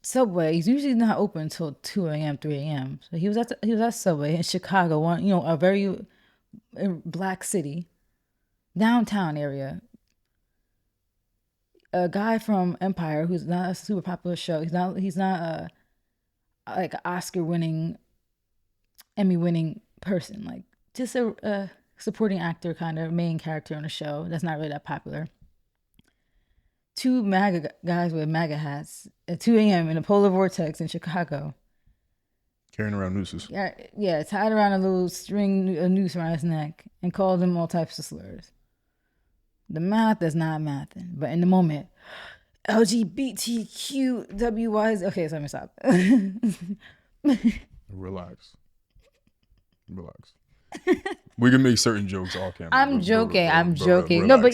Subway is usually not open until 2 a.m., 3 a.m. So he was at Subway in Chicago, a very black city, downtown area. A guy from Empire who's not a super popular show. He's not a like Oscar-winning, Emmy-winning person. Like just a supporting actor, kind of main character on a show that's not really that popular. 2 MAGA guys with MAGA hats at 2 a.m. in a polar vortex in Chicago. Carrying around nooses. Yeah, tied around a little string, a noose around his neck, and called them all types of slurs. The math is not mathing, but in the moment, LGBTQWYZ. Okay, so let me stop. Relax. We can make certain jokes off camera. I'm joking. No, but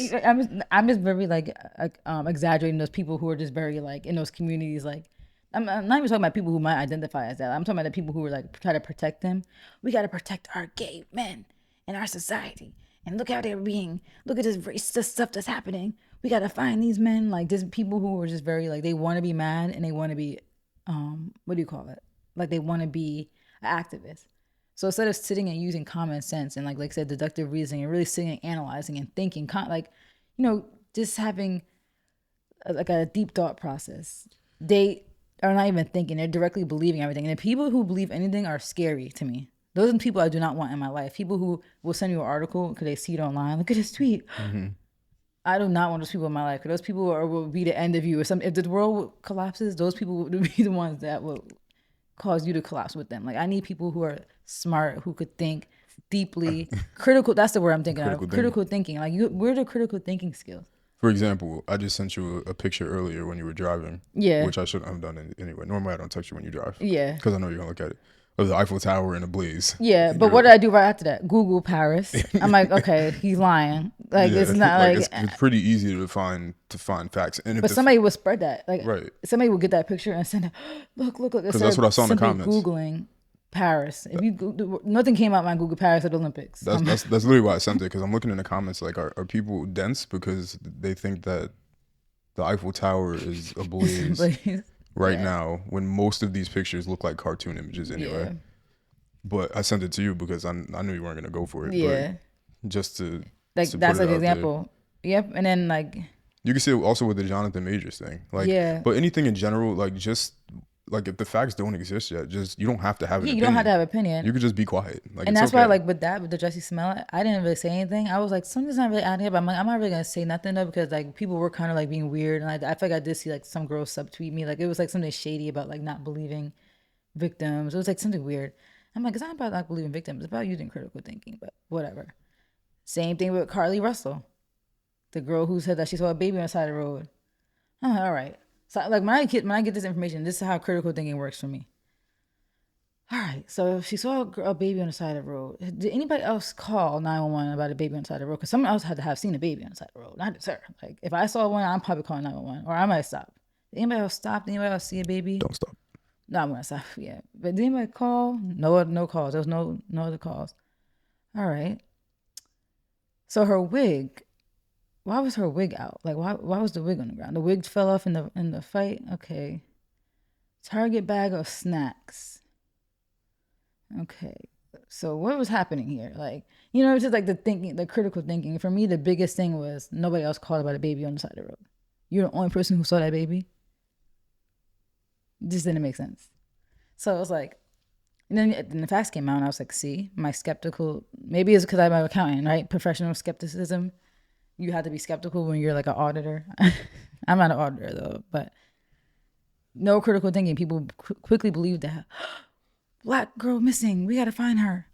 I'm just very like exaggerating those people who are just very like in those communities. Like I'm not even talking about people who might identify as that. I'm talking about the people who are like try to protect them. We got to protect our gay men in our society. And look how they're being. Look at this racist stuff that's happening. We got to find these men, like just people who are just very like they want to be mad and they want to be what do you call it? Like they want to be an activist. So instead of sitting and using common sense and like I said, deductive reasoning and really sitting and analyzing and thinking, just having like a deep thought process, they are not even thinking. They're directly believing everything. And the people who believe anything are scary to me. Those are the people I do not want in my life. People who will send you an article because they see it online. Look at this tweet. Mm-hmm. I do not want those people in my life. Because those people will be the end of you. If the world collapses, those people will be the ones that will cause you to collapse with them. Like I need people who are smart, who could think deeply, critical. That's the word I'm thinking of. Critical thinking. Like where are the critical thinking skills? For example, I just sent you a picture earlier when you were driving. Yeah. Which I shouldn't have done anyway. Normally I don't text you when you drive. Yeah. Because I know you're gonna look at it. of the Eiffel Tower in a blaze. Yeah, but what did I do right after that? Google Paris. I'm like, okay, he's lying. Like Yeah, it's not like like. it's pretty easy to find facts, and if But somebody would spread that. Like right, somebody would get that picture and send it. Look. because Instead that's what I of saw in the simply comments. Googling Paris. If you nothing came out when I Google Paris at the Olympics. That's literally why I sent it, because I'm looking in the comments like, are people dense because they think that the Eiffel Tower is ablaze right now when most of these pictures look like cartoon images anyway. Yeah. But I sent it to you because I knew you weren't gonna go for it. Yeah. But just to Like to that's put like it an out example. Yep. And then like you can see it also with the Jonathan Majors thing. Like, yeah. But anything in general, like just like if the facts don't exist yet, just you don't have to have an you opinion. don't have to have an opinion. You could just be quiet. Like, and it's that's okay. why, like with the Jussie Smollett, I didn't really say anything. I was like, something's not really out here, but I'm like, I'm not really gonna say nothing though because like people were kind of like being weird, and I feel like I did see like some girl subtweet me, like it was like something shady about like not believing victims. It was like something weird. I'm like, it's not about not believing victims. It's about using critical thinking, but whatever. Same thing with Carly Russell, the girl who said that she saw a baby on the side of the road. I'm like, all right. So like when I get this information, this is how critical thinking works for me. All right, so she saw a baby on the side of the road. Did anybody else call 911 about a baby on the side of the road? Because someone else had to have seen a baby on the side of the road, not just her. Like if I saw one, I'm probably calling 911, or I might stop. Did anybody else stop? Did anybody else see a baby? Don't stop. No, I'm gonna stop. Yeah, but did anybody call? No calls. There was no other calls. All right. So her wig, why was her wig out? Like why was the wig on the ground? The wig fell off in the fight. Okay. Target bag of snacks. Okay. So what was happening here? Like, it's just like the critical thinking. For me, the biggest thing was nobody else called about a baby on the side of the road. You're the only person who saw that baby. It just didn't make sense. So it was like, and then the facts came out and I was like, see, my skeptical, maybe it's because I'm an accountant, right? Professional skepticism. You have to be skeptical when you're like an auditor. I'm not an auditor though, but no critical thinking. People quickly believe that Black girl missing. We got to find her.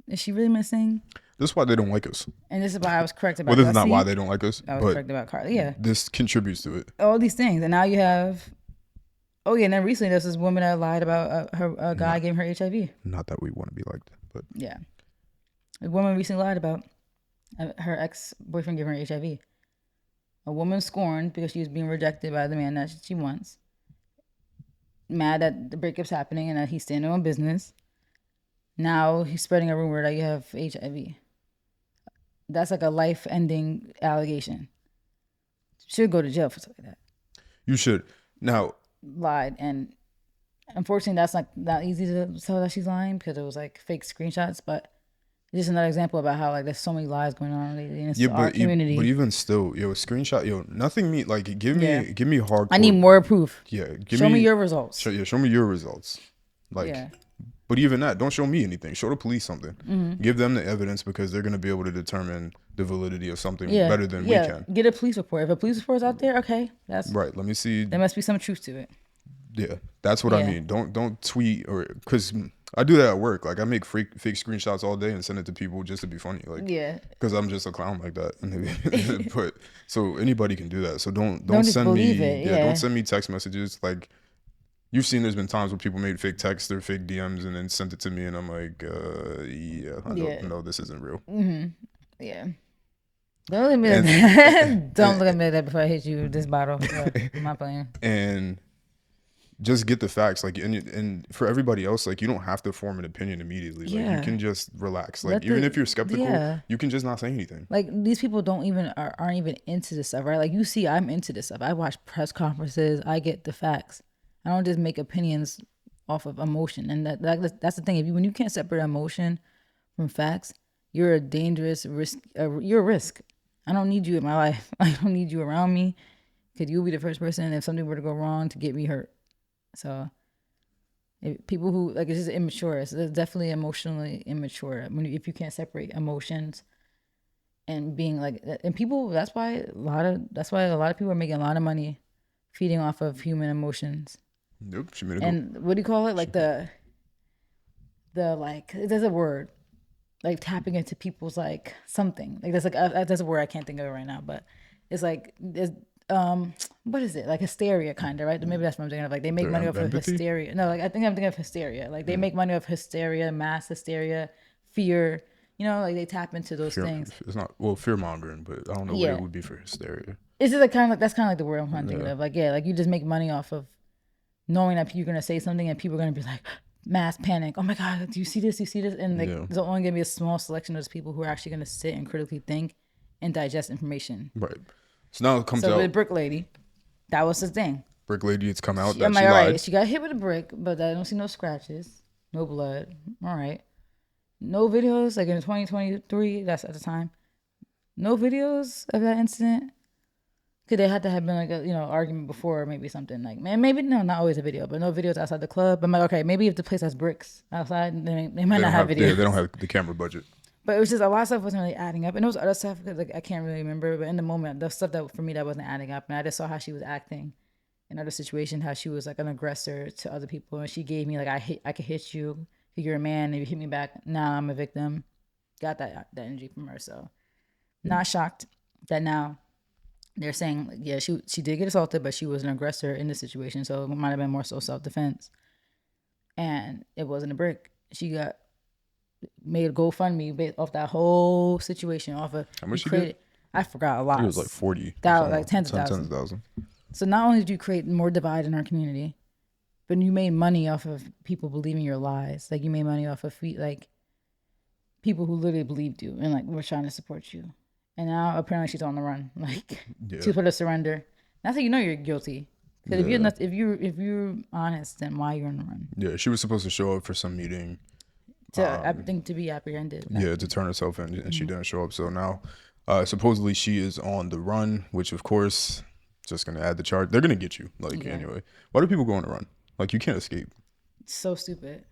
Is she really missing? This is why they don't like us. And this is why I was correct about Well, this is Dusty. not why they don't like us. I was correct about Carly. Yeah. This contributes to it. All these things. And now you have, and then recently there's this woman that lied about a guy gave her HIV. Not that we want to be like that, but. Yeah. A woman recently lied about her ex-boyfriend giving her HIV. A woman scorned because she was being rejected by the man that she wants. Mad that the breakup's happening and that he's standing on business. Now he's spreading a rumor that you have HIV. That's like a life-ending allegation. Should go to jail for something like that. You should. Now. Lied, and unfortunately that's not easy to tell that she's lying because it was like fake screenshots, but it's just another example about how like there's so many lies going on lately in our community. But even still, a screenshot, nothing like give me hardcore. I need more proof. Yeah, show me your results. Show me your results. Like, but even that, don't show me anything. Show the police something. Mm-hmm. Give them the evidence because they're gonna be able to determine the validity of something better than we can. Get a police report. If a police report's out there, okay, that's right. Let me see. There must be some truth to it. Yeah, that's what I mean. Don't tweet or because I do that at work. Like I make fake screenshots all day and send it to people just to be funny. Like because I'm just a clown like that. But so anybody can do that. So don't send me don't send me text messages. Like you've seen there's been times where people made fake texts or fake DMs and then sent it to me and I'm like, I don't know, this isn't real. Mm-hmm. Yeah. Don't look at me like that. Don't look at me like that before I hit you with this bottle. I'm not playing. And just get the facts, like, and for everybody else, like, you don't have to form an opinion immediately. Like, you can just relax. Like, even if you're skeptical, you can just not say anything. Like, these people aren't even into this stuff, right? Like, you see, I'm into this stuff. I watch press conferences. I get the facts. I don't just make opinions off of emotion. And that's the thing. When you can't separate emotion from facts, you're a dangerous risk. You're a risk. I don't need you in my life. I don't need you around me because you'll be the first person if something were to go wrong to get me hurt. So people who it's just immature. It's definitely emotionally immature if you can't separate emotions and being like, and people. That's why a lot of people are making a lot of money feeding off of human emotions. Nope. And what do you call it? Like the there's a word, like tapping into people's like something. Like there's a word I can't think of it right now, but it's like there's what is it, like hysteria kind of, right? Maybe that's what I'm thinking of. Like they make Their money off of empathy. hysteria. No, like I think I'm thinking of hysteria. Like they make money off hysteria, mass hysteria, fear. Like they tap into those Fear. things. It's not well fear mongering, but I don't know what it Yeah, would be for hysteria. it's just like kind of like that's kind of like the word I'm thinking Yeah. of. Like yeah, like you just make money off of knowing that you're gonna say something and people are gonna be like mass panic. Oh my god, do you see this? Do you see this? And like Yeah. there's only gonna be a small selection of those people who are actually gonna sit and critically think and digest information. Right. So now it comes So with the out. brick lady, that was the thing. Brick lady, it's come out I'm that like, she all right, lied. she got hit with a brick, but I don't see no scratches, no blood. All right. No videos, like in 2023, that's at the time. No videos of that incident. Could they had to have been like a argument before, or maybe something like, man, maybe no, not always a video, but no videos outside the club. I'm like, okay, maybe if the place has bricks outside, they might They not don't have have. Yeah, videos. they don't have the camera budget. But it was just a lot of stuff wasn't really adding up, and there was other stuff because like I can't really remember. But in the moment, the stuff that for me that wasn't adding up, and I just saw how she was acting in other situations, how she was like an aggressor to other people, and she gave me like I could hit you, you're a man, and you hit me back. Now I'm a victim. Got that energy from her, so not shocked that now they're saying like, yeah, she did get assaulted, but she was an aggressor in this situation, so it might have been more so self defense, and it wasn't a brick. She got made a GoFundMe based off that whole situation. Off of How much she created, did? I forgot a I lot. think it was like 40. That like tens of thousands. 10,000. So not only did you create more divide in our community, but you made money off of people believing your lies. Like you made money off of like people who literally believed you and like were trying to support you. And now apparently she's on the run, like Yeah. to put a surrender. That's how you know you're guilty. Because if you're not, if you're honest, then why you're on the run? Yeah, she was supposed to show up for some meeting. I think to be apprehended. Yeah, to turn herself in, and Mm-hmm. she didn't show up. So now, supposedly she is on the run, which of course, just gonna add the charge. They're gonna get you, like Yeah. anyway. Why do people go on the run? Like you can't escape. It's so stupid.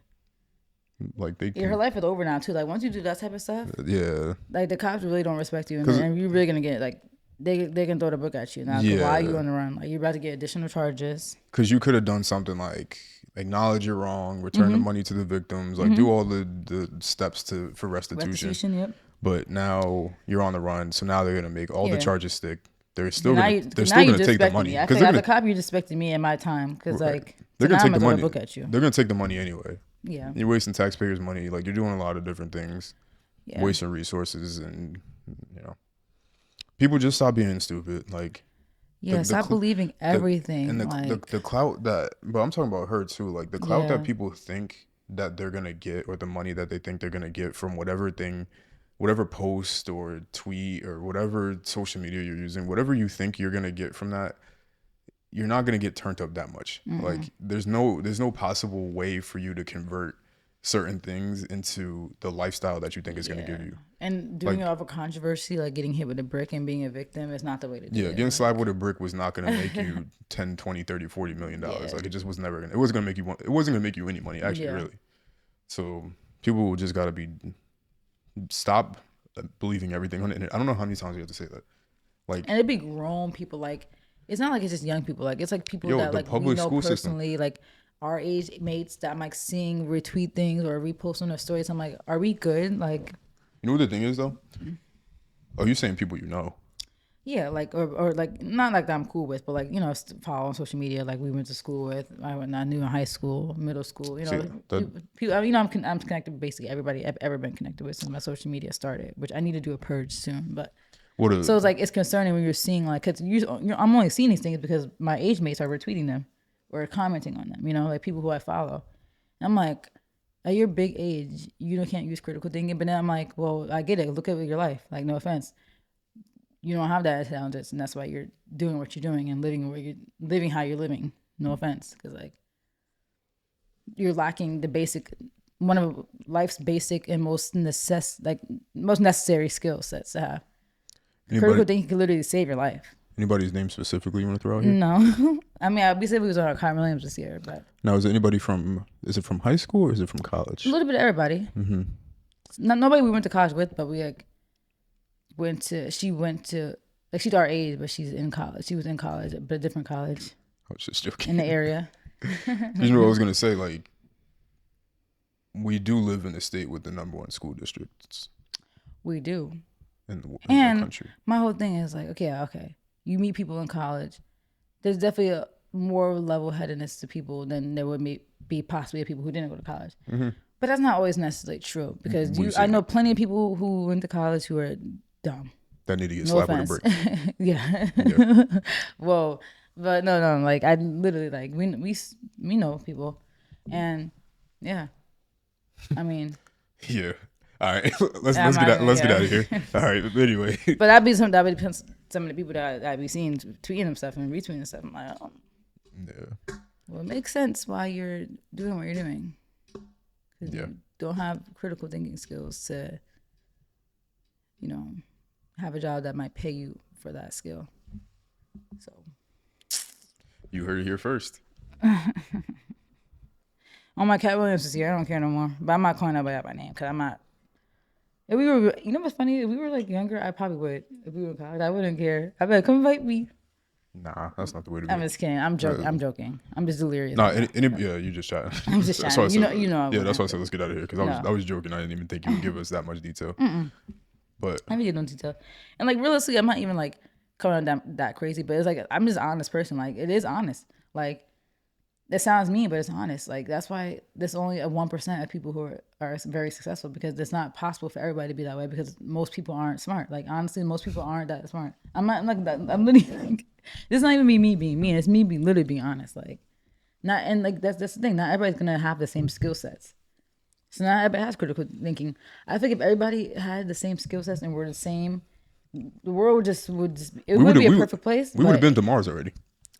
Like they Yeah, her can. life is over now too. Like once you do that type of stuff, Yeah, like the cops really don't respect you, and 'Cause- you're really gonna get like they can throw the book at you now. 'Cause Yeah. why are you on the run? Like you're about to get additional charges. because you could have done something like acknowledge you're wrong, return the Mm-hmm. money to the victims, like do all the steps for restitution. Restitution, yep. But now you're on the run, so now they're gonna make all the Yeah. charges stick. They're still Now gonna you, they're now still you gonna take the disrespecting money me. I because think they're as a gonna cop, you disrespecting me in my time because Right. like they're so gonna now take I'm the gonna money. throw the book at you. They're gonna take the money anyway. Yeah, You're wasting taxpayers' money. Like you're doing a lot of different things, yeah, wasting resources, and people just stop being stupid. Like yeah. the Stop believing everything. and like the clout that, but I'm talking about her too. Like the clout Yeah. that people think that they're gonna get, or the money that they think they're gonna get from whatever thing, whatever post or tweet or whatever social media you're using, whatever you think you're gonna get from that, you're not gonna get turned up that much. Like there's no possible way for you to convert certain things into the lifestyle that you think is gonna give you. and doing like- it off a controversy, like getting hit with a brick and being a victim, is not the way to do Yeah, it. getting slapped with a brick was not going to make you 10, 20, 30, 40 million dollars. Yeah. Like it just was never going to, it wasn't going to make you it wasn't going to make you any money actually, Yeah. really. So people just got to stop believing everything on the internet. I don't know how many times we have to say that. Like And it'd be grown people. Like it's not like it's just young people. Like it's like people Yo, that the like we public know school system. personally. Like our age mates that I'm like seeing retweet things or repost on their stories. I'm like, are we good? Like you know what the thing is though? Oh, you're saying people you know. yeah, like or like not like that I'm cool with, but like follow on social media. Like we went to school with. I knew in high school, middle school. See, People. I'm connected with basically everybody I've ever been connected with since my social media started. Which I need to do a purge soon, but. So it's like it's concerning when you're seeing like because I'm only seeing these things because my age mates are retweeting them or commenting on them. Like people who I follow. And I'm like, at your big age, you can't use critical thinking. But then I'm like, well, I get it. Look at your life. Like, no offense, you don't have that intelligence, and that's why you're doing what you're doing and living how you're living. No offense, because like you're lacking the basic. One of life's basic and most necessary skill sets to have. Critical thinking can literally save your life. Anybody's name specifically you want to throw out here? No. I mean, we said we was on our Carmen Williams this year, but Now, is it from high school or is it from college? a little bit of everybody. Mm-hmm. Nobody we went to college with, but we like she went to, like she's our age, but she's in college. She was in college, but a different college I was just joking. in the area. You know what I was going to say? Like, we do live in a state with the #1 school districts We do. in the And country. my whole thing is like, okay. you meet people in college, there's definitely a more level-headedness to people than there would be possibly people who didn't go to college. But that's not always necessarily true because I know plenty of people who went to college who are dumb. That need to get No slapped offense. with a brick. Yeah. Whoa. But no. Like I literally like we know people, and yeah. I mean. Yeah. All right. Let's get out of here. All right. Anyway. But that'd be some of the people that I'd be seeing tweeting them stuff and retweeting stuff. I'm like, oh. Yeah. Well, it makes sense why you're doing what you're doing. Because you don't have critical thinking skills to, have a job that might pay you for that skill. So. You heard it here first. Oh, my Cat Williams is here. I don't care no more. But I'm not calling nobody out by name because I'm not. If we were, what's funny? If we were like younger, I probably would. If we were in college, I wouldn't care. I bet come invite me. Nah, that's not the way to be. I'm just kidding. I'm joking. I'm just delirious. Nah, yeah, you just chatting. I'm just chatting. Yeah, that's why I said let's get out of here because I was joking. I didn't even think you would give us that much detail. But I didn't get no detail. And like realistically, I'm not even like coming on that crazy. But it's like I'm just an honest person. Like it is honest. Like it sounds mean, but it's honest. Like that's why there's only a 1% of people who are very successful because it's not possible for everybody to be that way because most people aren't smart. Like honestly, most people aren't that smart. I'm literally like, this is not even me being mean. It's me literally being honest. Like not and like that's the thing. Not everybody's gonna have the same skill sets. So not everybody has critical thinking. I think if everybody had the same skill sets and were the same, the world would just it would be a perfect place. We would have been to Mars already.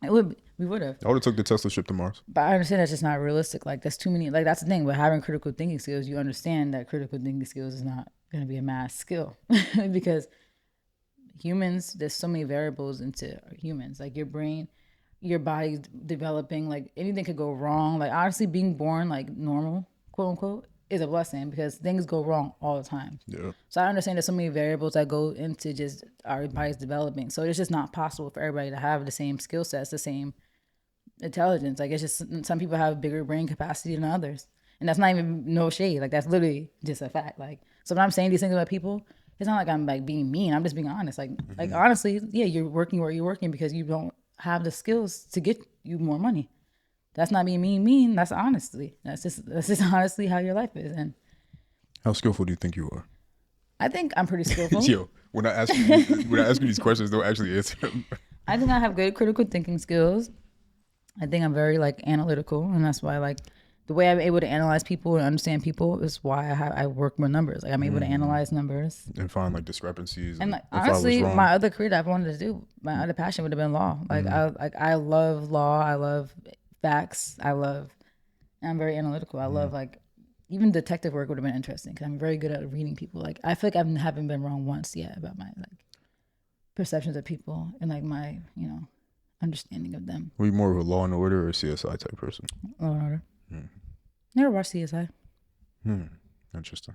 We would have. I would have took the Tesla ship to Mars. But I understand that's just not realistic. Like that's too many. Like that's the thing. With having critical thinking skills, you understand that critical thinking skills is not going to be a mass skill because humans. There's so many variables into humans. Like your brain, your body's developing. Like anything could go wrong. Like honestly, being born like normal, quote unquote, is a blessing because things go wrong all the time. Yeah. So I understand there's so many variables that go into just our body's developing. So it's just not possible for everybody to have the same skill sets, the same intelligence. Like it's just some people have bigger brain capacity than others. And that's not even no shade. Like that's literally just a fact. Like so when I'm saying these things about people, it's not like I'm like being mean. I'm just being honest. Like honestly, yeah, you're working where you're working because you don't have the skills to get you more money. That's not being mean. That's honestly. That's just honestly how your life is. And how skillful do you think you are? I think I'm pretty skillful. Yo, when I ask you these questions, don't actually answer them. I think I have good critical thinking skills. I think I'm very like analytical, and that's why like the way I'm able to analyze people and understand people is why I work with numbers. Like I'm able to analyze numbers and find like discrepancies. And like honestly, my other career that I've wanted to do, my other passion would have been law. Like I love law. I love facts. I'm very analytical. I love like even detective work would have been interesting because I'm very good at reading people. Like I feel like I haven't been wrong once yet about my like perceptions of people and like my understanding of them. Were you more of a Law and Order or CSI type person? Law and Order. Never watched CSI. Interesting.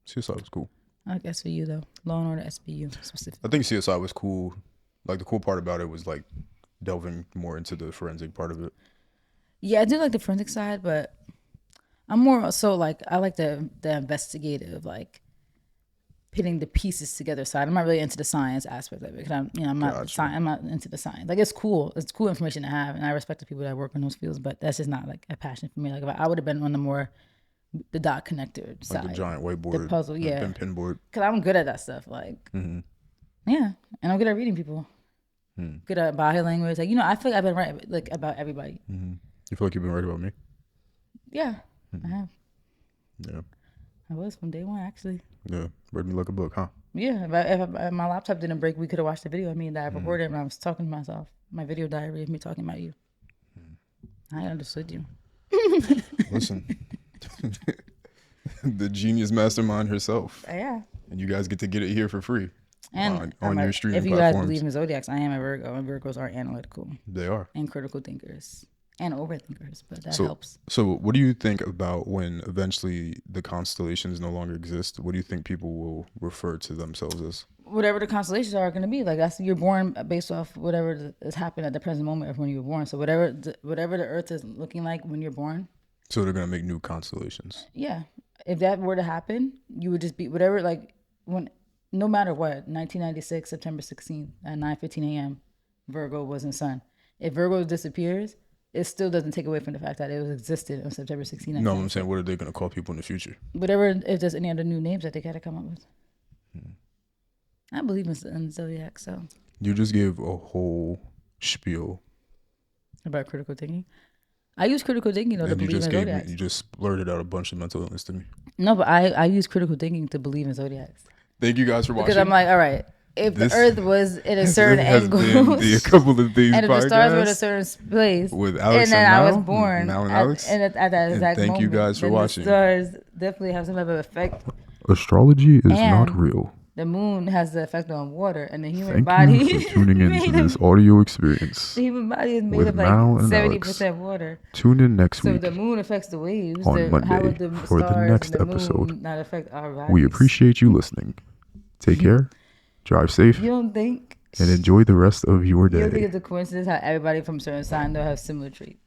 CSI was cool. I like SVU though. Law and Order SVU specifically. I think CSI was cool. Like the cool part about it was like delving more into the forensic part of it. Yeah, I do like the forensic side, but I'm more so like I like the investigative, like putting the pieces together side. I'm not really into the science aspect of it because I'm not into the science. Like it's cool information to have, and I respect the people that work in those fields, but that's just not like a passion for me. Like if I would have been on the dot connector side, like the giant whiteboard, the puzzle, and pinboard. Because I'm good at that stuff. Like yeah, and I'm good at reading people. Good at body language. Like I feel like I've been right like about everybody. You feel like you've been right about me? Yeah, I have. Yeah. I was from day one, actually. Yeah, read me like a book, huh? Yeah, if my laptop didn't break, we could have watched the video of me that I recorded when I was talking to myself. My video diary of me talking about you. I understood you. Listen, the genius mastermind herself. Yeah. And you guys get to get it here for free. And on your streaming platforms. If you guys believe in zodiacs, I am a Virgo, and Virgos are analytical. They are. And critical thinkers. And overthinkers, but that helps. So what do you think about when eventually the constellations no longer exist? What do you think people will refer to themselves as? Whatever the constellations are going to be. Like you're born based off whatever has happened at the present moment of when you were born. So whatever the Earth is looking like when you're born. So they're going to make new constellations. Yeah. If that were to happen, you would just be whatever, like no matter what, 1996, September 16th at 9:15 a.m., Virgo wasn't sun. If Virgo disappears, it still doesn't take away from the fact that it was existed on September 16th. No, I'm saying, what are they going to call people in the future? Whatever, if there's any other new names that they got to come up with. I believe in zodiac, so. You just gave a whole spiel about critical thinking. I use critical thinking though to believe in zodiacs. You just blurted out a bunch of mental illness to me. No, but I use critical thinking to believe in zodiacs. Thank you guys for watching. Because I'm like, all right, if the Earth was in a certain angle, a couple of things, and if the stars were in a certain place, with Alex and then I was born at that exact moment. Thank you guys for watching. The stars definitely have some type of effect. Astrology is not real. The moon has the effect on water, and the human Thank body. You for tuning into this audio experience. The human body is made of like 70% water. Tune in next week. So the moon affects the waves on Monday for the next episode. Not affect our bodies? We appreciate you listening. Take care. Drive safe. You don't think? And enjoy the rest of your day. You don't think it's a coincidence how everybody from a certain sign though have similar traits?